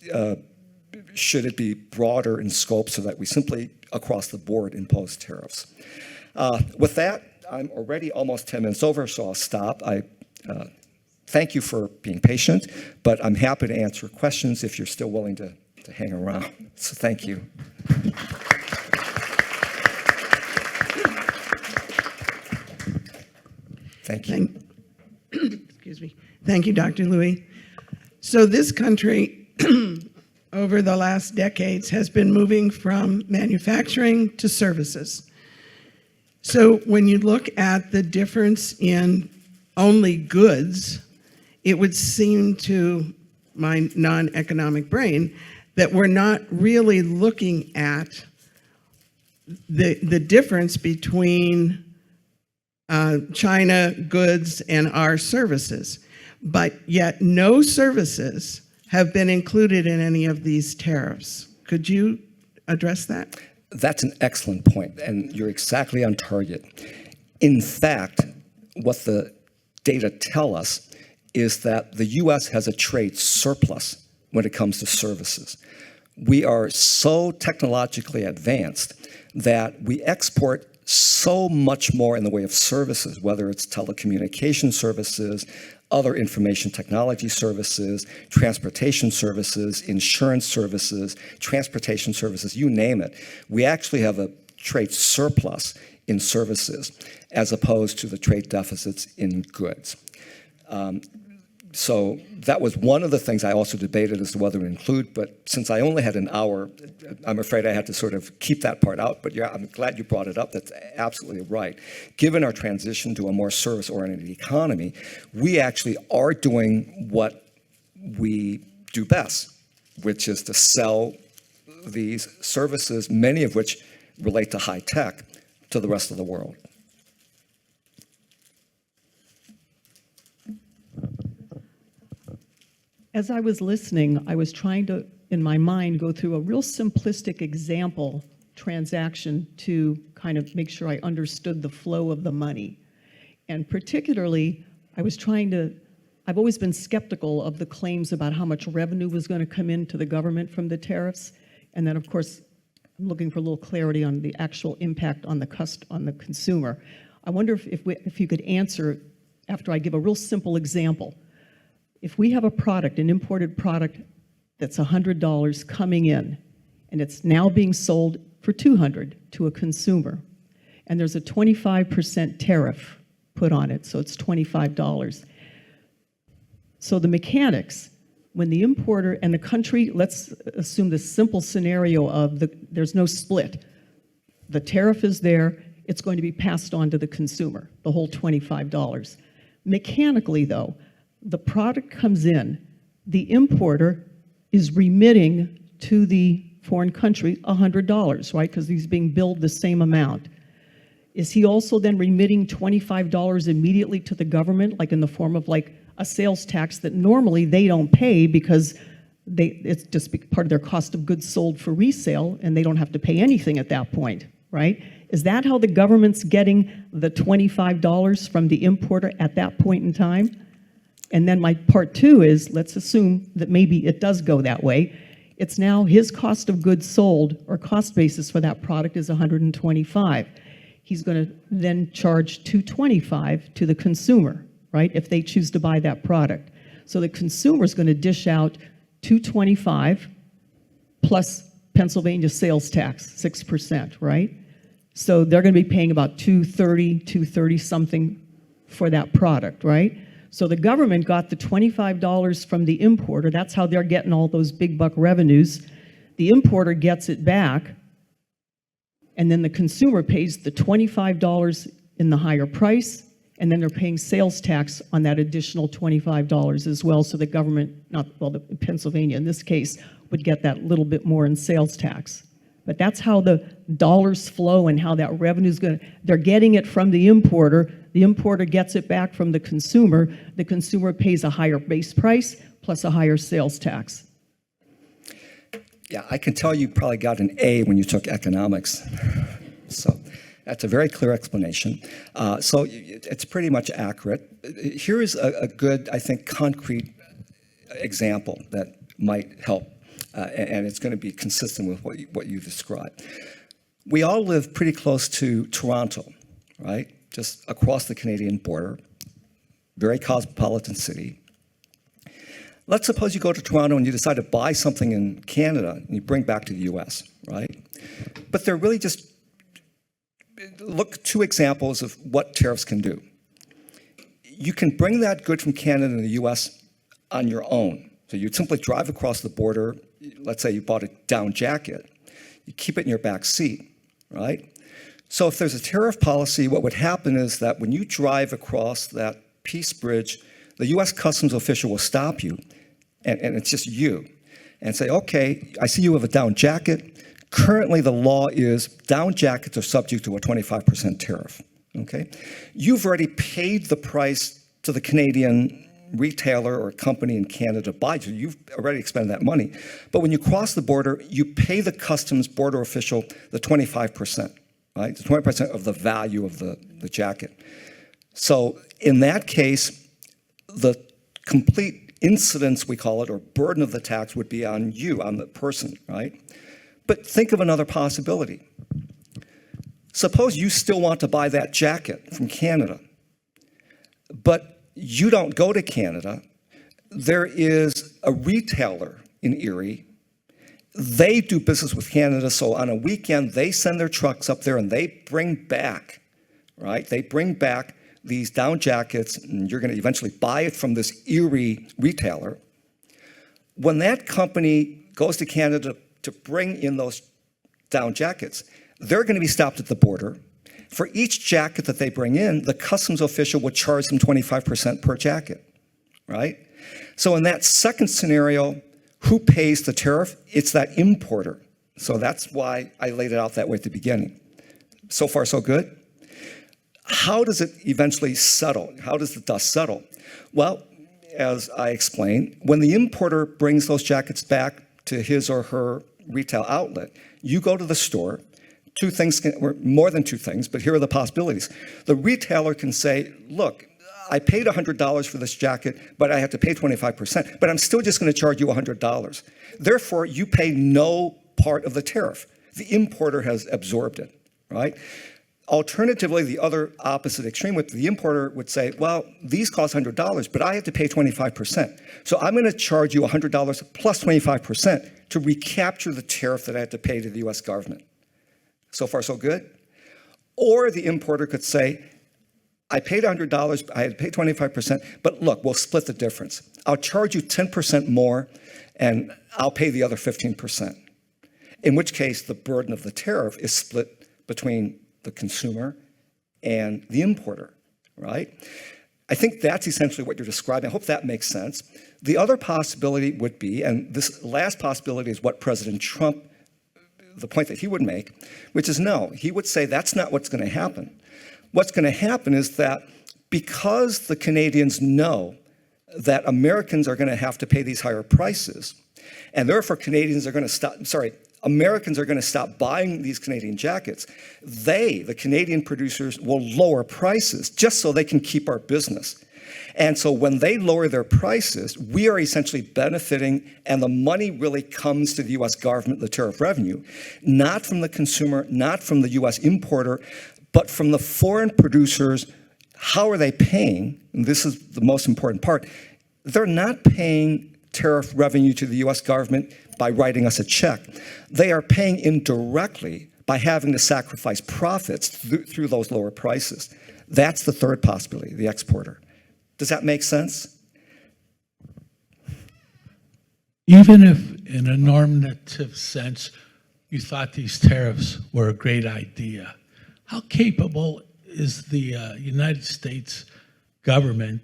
should it be broader in scope so that we simply, across the board, impose tariffs? With that, I'm already almost 10 minutes over, so I'll stop. I thank you for being patient, but I'm happy to answer questions if you're still willing to hang around. So thank you. Thank you. Excuse me. Thank you, Dr. Louie. So this country, over the last decades, has been moving from manufacturing to services. So when you look at the difference in only goods, it would seem to my non-economic brain that we're not really looking at the difference between China goods and our services, but yet no services have been included in any of these tariffs. Could you address that? That's an excellent point, and you're exactly on target. In fact, what the data tell us is that the U.S. has a trade surplus when it comes to services. We are so technologically advanced that we export so much more in the way of services, whether it's telecommunication services, other information technology services, transportation services, insurance services, transportation services, you name it. We actually have a trade surplus in services as opposed to the trade deficits in goods. So that was one of the things I also debated as to whether to include, but since I only had an hour, I'm afraid I had to sort of keep that part out. But yeah, I'm glad you brought it up. That's absolutely right. Given our transition to a more service-oriented economy, we actually are doing what we do best, which is to sell these services, many of which relate to high tech, to the rest of the world. As I was listening, I was trying to, in my mind, go through a real simplistic example transaction to kind of make sure I understood the flow of the money. And particularly, I've always been skeptical of the claims about how much revenue was going to come into the government from the tariffs. And then, of course, I'm looking for a little clarity on the actual impact on the consumer. I wonder if you could answer, after I give a real simple example. If we have a product, an imported product that's $100 coming in, and it's now being sold for $200 to a consumer, and there's a 25% tariff put on it, so it's $25. So the mechanics, when the importer and the country, let's assume the simple scenario of there's no split. The tariff is there, it's going to be passed on to the consumer, the whole $25. Mechanically, though, the product comes in, the importer is remitting to the foreign country $100, right? Because he's being billed the same amount. Is he also then remitting $25 immediately to the government, like in the form of like a sales tax that normally they don't pay because it's just part of their cost of goods sold for resale, and they don't have to pay anything at that point, right? Is that how the government's getting the $25 from the importer at that point in time? And then my part two is, let's assume that maybe it does go that way. It's now his cost of goods sold, or cost basis for that product, is $125. He's going to then charge $225 to the consumer, right, if they choose to buy that product. So the consumer's going to dish out $225 plus Pennsylvania sales tax, 6%, right? So they're going to be paying about $230 something for that product, right? So the government got the $25 from the importer. That's how they're getting all those big buck revenues. The importer gets it back, and then the consumer pays the $25 in the higher price, and then they're paying sales tax on that additional $25 as well. So the government, Pennsylvania in this case, would get that little bit more in sales tax. But that's how the dollars flow and how that revenue is going to, they're getting it from the importer gets it back from the consumer pays a higher base price plus a higher sales tax. Yeah, I can tell you probably got an A when you took economics. So that's a very clear explanation. So it's pretty much accurate. Here is a good, I think, concrete example that might help. And it's going to be consistent with what you described. We all live pretty close to Toronto, right? Just across the Canadian border, very cosmopolitan city. Let's suppose you go to Toronto and you decide to buy something in Canada and you bring back to the US, right? But they're really just, look, two examples of what tariffs can do. You can bring that good from Canada to the US on your own. So you'd simply drive across the border. Let's say you bought a down jacket. You keep it in your back seat, right? So if there's a tariff policy, what would happen is that when you drive across that Peace Bridge, the US Customs official will stop you, and it's just you, and say, okay, I see you have a down jacket. Currently, the law is down jackets are subject to a 25% tariff, okay? You've already paid the price to the Canadian retailer or company in Canada buys you. You've already expended that money. But when you cross the border, you pay the customs border official the 25%, right? The 20% of the value of the jacket. So in that case, the complete incidence, we call it, or burden of the tax would be on you, on the person, right? But think of another possibility. Suppose you still want to buy that jacket from Canada, but you don't go to Canada. There is a retailer in Erie they do business with Canada, so on a weekend, they send their trucks up there and they bring back, right? They bring back these down jackets, and you're going to eventually buy it from this Erie retailer. When that company goes to Canada to bring in those down jackets, they're going to be stopped at the border. For each jacket that they bring in, the customs official would charge them 25% per jacket, right? So in that second scenario, who pays the tariff? It's that importer. So that's why I laid it out that way at the beginning. So far, so good? How does it eventually settle? How does the dust settle? Well, as I explained, when the importer brings those jackets back to his or her retail outlet, you go to the store. Two things, or more than two things, but here are the possibilities. The retailer can say, look, I paid $100 for this jacket, but I have to pay 25%, but I'm still just going to charge you $100. Therefore, you pay no part of the tariff. The importer has absorbed it, right? Alternatively, the other opposite extreme, the importer would say, well, these cost $100, but I have to pay 25%. So I'm going to charge you $100 plus 25% to recapture the tariff that I have to pay to the US government. So far, so good? Or the importer could say, I paid $100, I had to pay 25%, but look, we'll split the difference. I'll charge you 10% more, and I'll pay the other 15%. In which case, the burden of the tariff is split between the consumer and the importer, right? I think that's essentially what you're describing. I hope that makes sense. The other possibility would be, and this last possibility is what President Trump, the point that he would make, which is no, he would say that's not what's going to happen. What's going to happen is that because the Canadians know that Americans are going to have to pay these higher prices, and therefore Americans are going to stop buying these Canadian jackets, the Canadian producers, will lower prices just so they can keep our business. And so when they lower their prices, we are essentially benefiting, and the money really comes to the US government, the tariff revenue, not from the consumer, not from the US importer, but from the foreign producers. How are they paying? And this is the most important part. They're not paying tariff revenue to the US government by writing us a check. They are paying indirectly by having to sacrifice profits through those lower prices. That's the third possibility, the exporter. Does that make sense? Even if in a normative sense you thought these tariffs were a great idea, how capable is the United States government,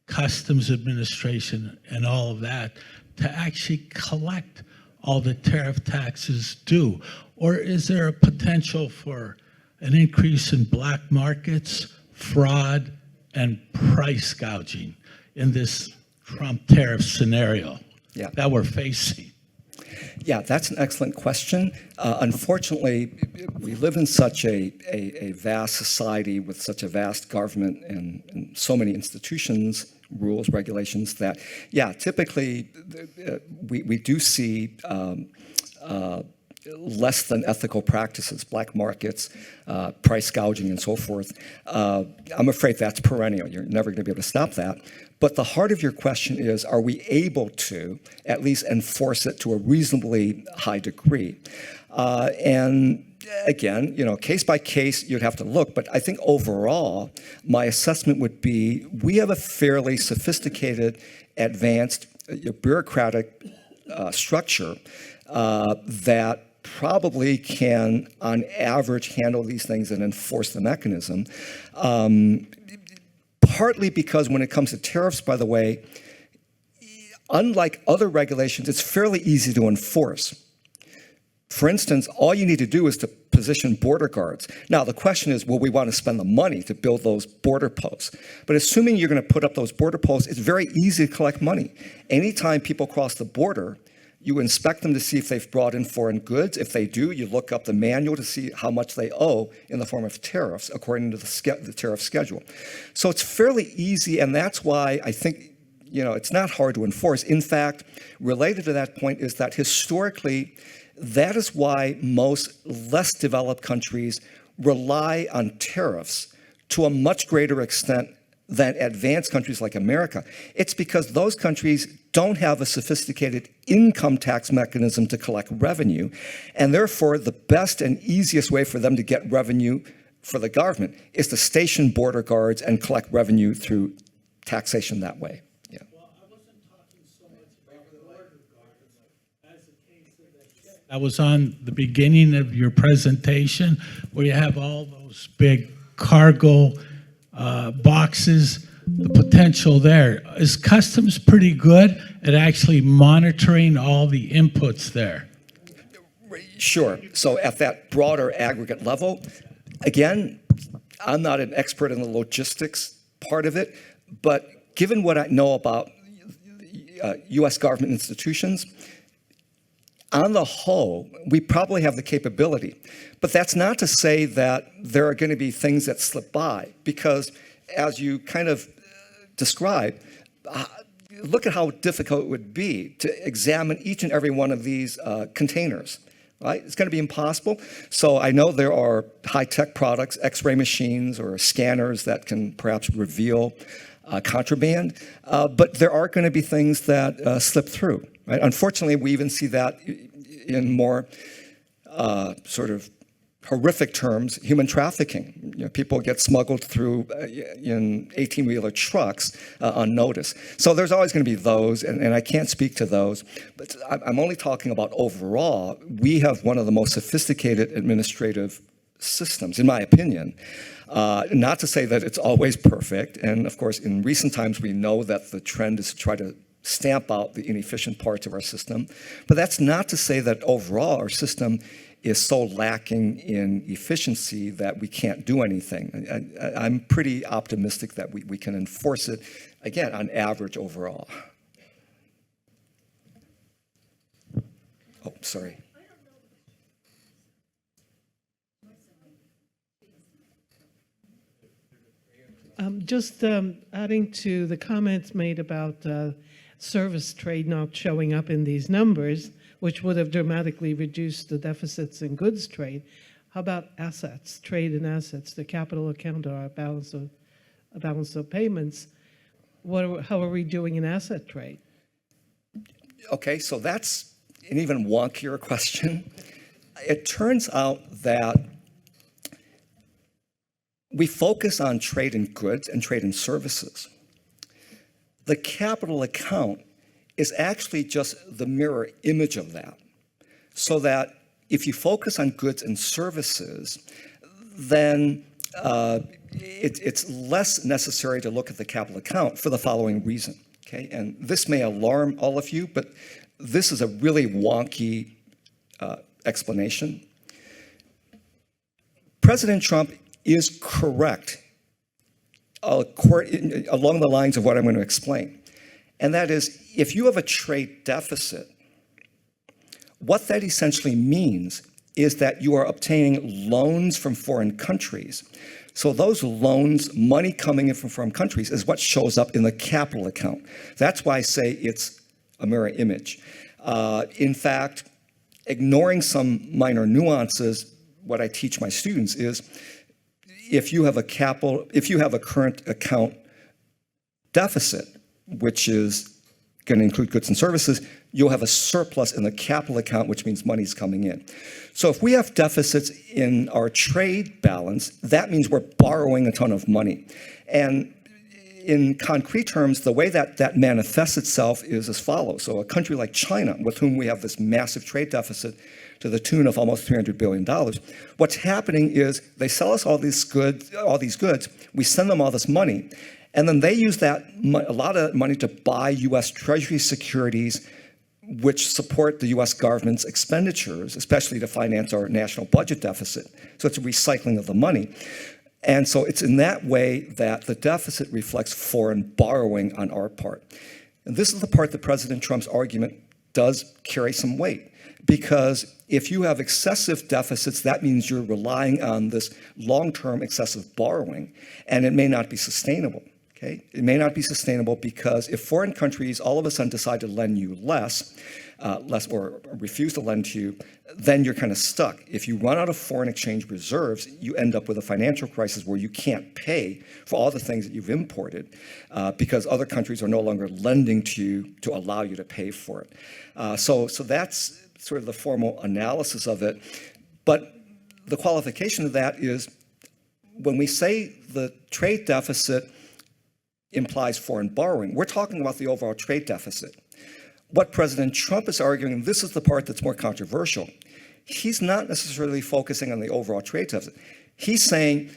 Customs Administration, and all of that to actually collect all the tariff taxes due? Or is there a potential for an increase in black markets, fraud, and price gouging in this Trump tariff scenario that we're facing? Yeah, that's an excellent question. Unfortunately, we live in such a vast society with such a vast government and so many institutions, rules, regulations that, yeah, typically we do see less than ethical practices, black markets, price gouging, and so forth. I'm afraid that's perennial. You're never going to be able to stop that. But the heart of your question is, are we able to at least enforce it to a reasonably high degree? And again, case by case, you'd have to look. But I think overall, my assessment would be we have a fairly sophisticated, advanced, bureaucratic structure that probably can, on average, handle these things and enforce the mechanism. Partly because when it comes to tariffs, by the way, unlike other regulations, it's fairly easy to enforce. For instance, all you need to do is to position border guards. Now, the question is, will we want to spend the money to build those border posts? But assuming you're going to put up those border posts, it's very easy to collect money. Anytime people cross the border, you inspect them to see if they've brought in foreign goods. If they do, you look up the manual to see how much they owe in the form of tariffs according to the tariff schedule. So it's fairly easy, and that's why I think it's not hard to enforce. In fact, related to that point is that historically, that is why most less developed countries rely on tariffs to a much greater extent than advanced countries like America. It's because those countries don't have a sophisticated income tax mechanism to collect revenue, and therefore the best and easiest way for them to get revenue for the government is to station border guards and collect revenue through taxation that way. Yeah. That was on the beginning of your presentation, where you have all those big cargo boxes, the potential there. Is Customs pretty good at actually monitoring all the inputs there? Sure. So at that broader aggregate level, again, I'm not an expert in the logistics part of it, but given what I know about U.S. government institutions, on the whole, we probably have the capability. But that's not to say that there are going to be things that slip by, because as you kind of described, look at how difficult it would be to examine each and every one of these containers. Right? It's going to be impossible. So I know there are high-tech products, X-ray machines or scanners that can perhaps reveal contraband, but there are going to be things that slip through. Right? Unfortunately, we even see that in more sort of horrific terms, human trafficking. You know, people get smuggled through in 18-wheeler trucks unnoticed. So there's always going to be those, and I can't speak to those. But I'm only talking about overall. We have one of the most sophisticated administrative systems, in my opinion. Not to say that it's always perfect. And of course, in recent times, we know that the trend is to try to stamp out the inefficient parts of our system. But that's not to say that overall our system is so lacking in efficiency that we can't do anything. I'm pretty optimistic that we can enforce it, again, on average overall. Oh, sorry. Just adding to the comments made about service trade not showing up in these numbers, which would have dramatically reduced the deficits in goods trade. How about assets, trade and assets, the capital account or our balance of payments? How are we doing in asset trade? Okay, so that's an even wonkier question. It turns out that we focus on trade in goods and trade in services. The capital account is actually just the mirror image of that. So that if you focus on goods and services, then it's less necessary to look at the capital account for the following reason. Okay, and this may alarm all of you, but this is a really wonky explanation. President Trump is correct along the lines of what I'm going to explain. And that is, if you have a trade deficit, what that essentially means is that you are obtaining loans from foreign countries. So those loans, money coming in from foreign countries, is what shows up in the capital account. That's why I say it's a mirror image. In fact, ignoring some minor nuances, what I teach my students is, if you have a current account deficit, which is going to include goods and services, you'll have a surplus in the capital account, which means money's coming in. So if we have deficits in our trade balance, that means we're borrowing a ton of money. And in concrete terms, the way that manifests itself is as follows. So a country like China, with whom we have this massive trade deficit to the tune of almost $300 billion, what's happening is they sell us all these goods, we send them all this money, and then they use a lot of money to buy U.S. Treasury securities, which support the U.S. government's expenditures, especially to finance our national budget deficit. So it's a recycling of the money. And so it's in that way that the deficit reflects foreign borrowing on our part. And this is the part that President Trump's argument does carry some weight. Because if you have excessive deficits, that means you're relying on this long-term excessive borrowing, and it may not be sustainable. Okay? It may not be sustainable because if foreign countries all of a sudden decide to lend you less or refuse to lend to you, then you're kind of stuck. If you run out of foreign exchange reserves, you end up with a financial crisis where you can't pay for all the things that you've imported because other countries are no longer lending to you to allow you to pay for it. So that's sort of the formal analysis of it. But the qualification of that is when we say the trade deficit implies foreign borrowing, we're talking about the overall trade deficit. What President Trump is arguing, and this is the part that's more controversial, he's not necessarily focusing on the overall trade deficit. He's saying,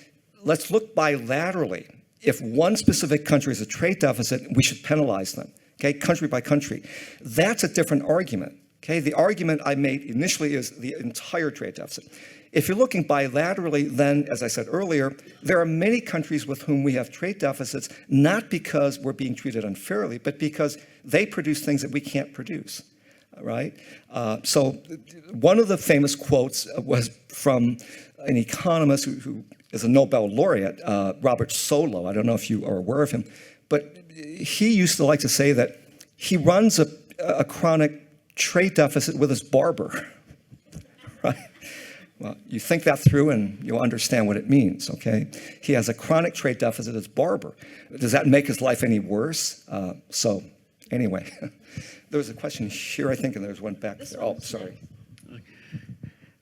let's look bilaterally. If one specific country has a trade deficit, we should penalize them, okay, country by country. That's a different argument, okay? The argument I made initially is the entire trade deficit. If you're looking bilaterally, then, as I said earlier, there are many countries with whom we have trade deficits, not because we're being treated unfairly, but because they produce things that we can't produce, right? So one of the famous quotes was from an economist who is a Nobel laureate, Robert Solow. I don't know if you are aware of him, but he used to like to say that he runs a chronic trade deficit with his barber, right? Well, you think that through and you'll understand what it means, okay? He has a chronic trade deficit as barber. Does that make his life any worse? So anyway, there was a question here, I think, and there's one back there. Oh, sorry.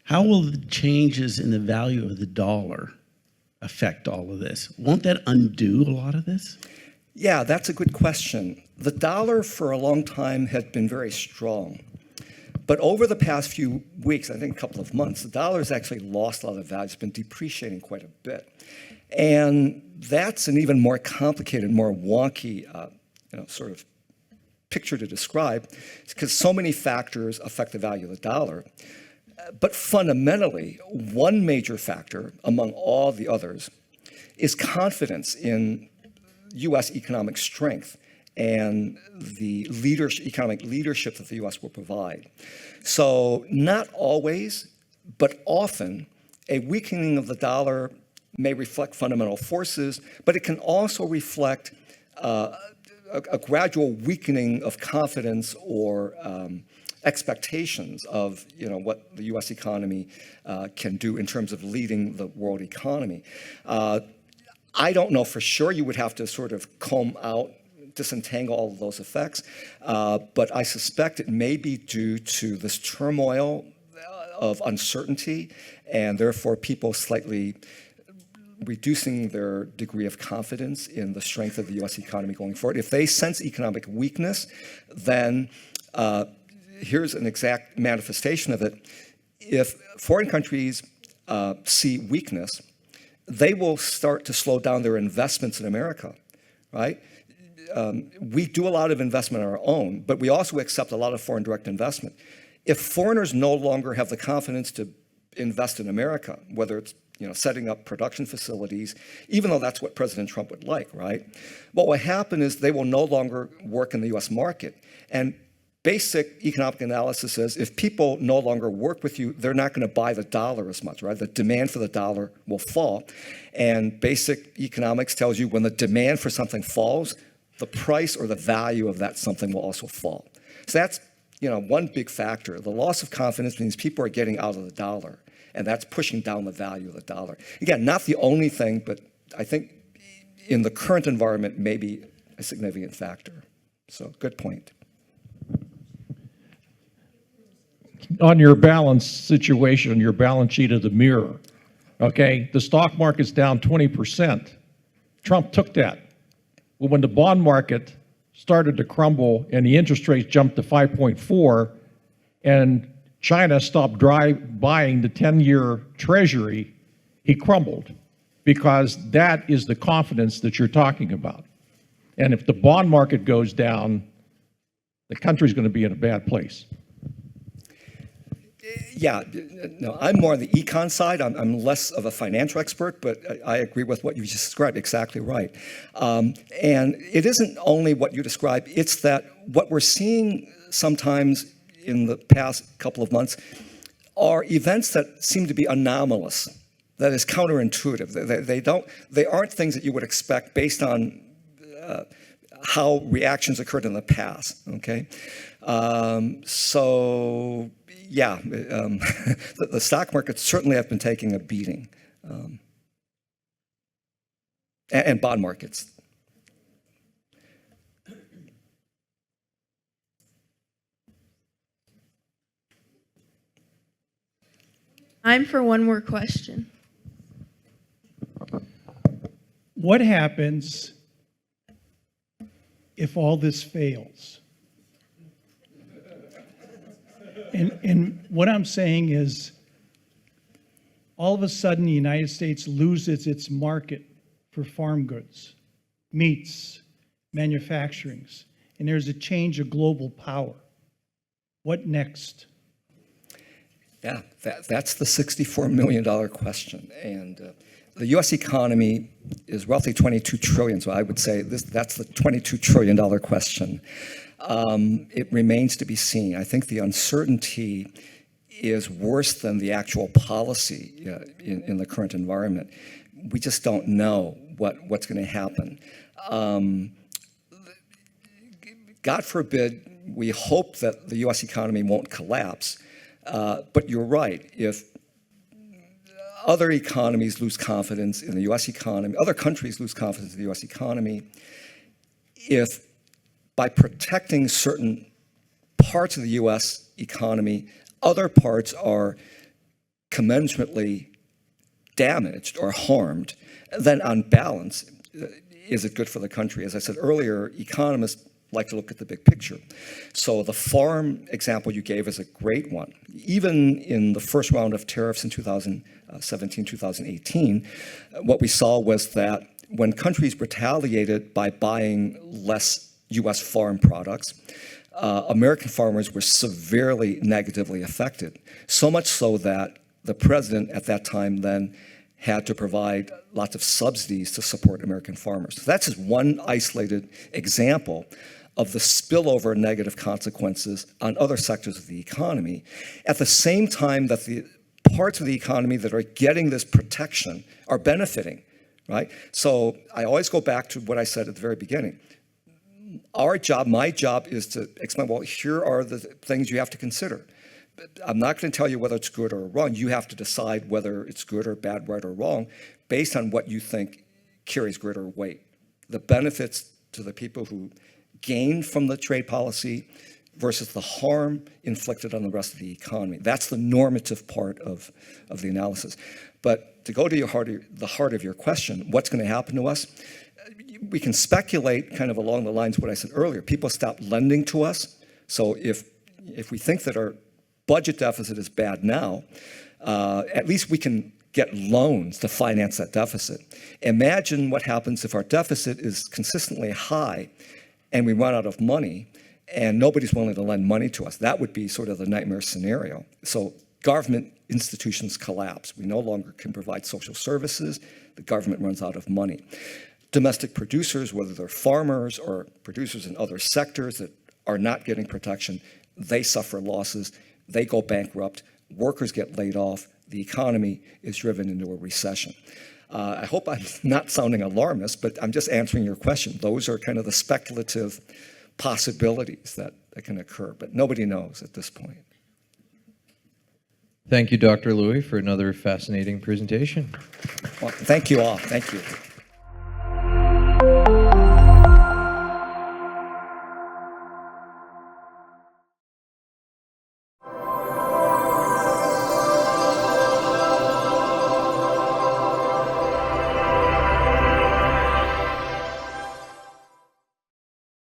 How will the changes in the value of the dollar affect all of this? Won't that undo a lot of this? Yeah, that's a good question. The dollar for a long time had been very strong. But over the past few weeks, I think a couple of months, the dollar has actually lost a lot of value. It's been depreciating quite a bit. And that's an even more complicated, more wonky sort of picture to describe because so many factors affect the value of the dollar. But fundamentally, one major factor among all the others is confidence in U.S. economic strength and the economic leadership that the U.S. will provide. So not always, but often, a weakening of the dollar may reflect fundamental forces, but it can also reflect a gradual weakening of confidence or expectations of what the U.S. economy can do in terms of leading the world economy. I don't know for sure. You would have to sort of disentangle all of those effects, but I suspect it may be due to this turmoil of uncertainty and therefore people slightly reducing their degree of confidence in the strength of the U.S. economy going forward. If they sense economic weakness, then here's an exact manifestation of it. If foreign countries see weakness, they will start to slow down their investments in America, right? We do a lot of investment on our own, but we also accept a lot of foreign direct investment. If foreigners no longer have the confidence to invest in America, whether it's setting up production facilities, even though that's what President Trump would like, right? What will happen is they will no longer work in the U.S. market. And basic economic analysis says if people no longer work with you, they're not going to buy the dollar as much, right? The demand for the dollar will fall. And basic economics tells you when the demand for something falls, the price or the value of that something will also fall. So that's one big factor. The loss of confidence means people are getting out of the dollar, and that's pushing down the value of the dollar. Again, not the only thing, but I think in the current environment, maybe a significant factor. So good point. On your balance situation, your balance sheet of the mirror, okay, the stock market's down 20%. Trump took that. Well, when the bond market started to crumble and the interest rates jumped to 5.4 and China stopped buying the 10-year treasury, he crumbled because that is the confidence that you're talking about. And if the bond market goes down, the country's going to be in a bad place. Yeah, no, I'm more on the econ side. I'm less of a financial expert, but I agree with what you just described, exactly right. And it isn't only what you described, it's that what we're seeing sometimes in the past couple of months are events that seem to be anomalous, that is counterintuitive. They aren't things that you would expect based on how reactions occurred in the past, okay? So, yeah, the stock markets certainly have been taking a beating, and bond markets. Time for one more question. What happens if all this fails? And what I'm saying is, all of a sudden, the United States loses its market for farm goods, meats, manufacturings, and there's a change of global power. What next? Yeah, that's the $64 million question. And the U.S. economy is roughly $22 trillion, so I would say that's the $22 trillion question. It remains to be seen. I think the uncertainty is worse than the actual policy in the current environment. We just don't know what's going to happen. God forbid, we hope that the U.S. economy won't collapse. But you're right. If other economies lose confidence in the U.S. economy, other countries lose confidence in the U.S. economy, if by protecting certain parts of the U.S. economy, other parts are commensurately damaged or harmed, then on balance, is it good for the country? As I said earlier, economists like to look at the big picture. So the farm example you gave is a great one. Even in the first round of tariffs in 2017, 2018, what we saw was that when countries retaliated by buying less U.S. farm products, American farmers were severely negatively affected. So much so that the president at that time then had to provide lots of subsidies to support American farmers. So that's just one isolated example of the spillover negative consequences on other sectors of the economy, at the same time that the parts of the economy that are getting this protection are benefiting, right? So I always go back to what I said at the very beginning. Our job, my job, is to explain, well, here are the things you have to consider. I'm not going to tell you whether it's good or wrong. You have to decide whether it's good or bad, right or wrong, based on what you think carries greater weight. The benefits to the people who gain from the trade policy versus the harm inflicted on the rest of the economy. That's the normative part of the analysis. But to go to the heart of your question, what's going to happen to us? We can speculate kind of along the lines of what I said earlier. People stop lending to us. So if we think that our budget deficit is bad now, at least we can get loans to finance that deficit. Imagine what happens if our deficit is consistently high and we run out of money and nobody's willing to lend money to us. That would be sort of the nightmare scenario. So government institutions collapse. We no longer can provide social services. The government runs out of money. Domestic producers, whether they're farmers or producers in other sectors that are not getting protection, they suffer losses. They go bankrupt. Workers get laid off. The economy is driven into a recession. I hope I'm not sounding alarmist, but I'm just answering your question. Those are kind of the speculative possibilities that can occur, but nobody knows at this point. Thank you, Dr. Louie, for another fascinating presentation. Well, thank you all. Thank you.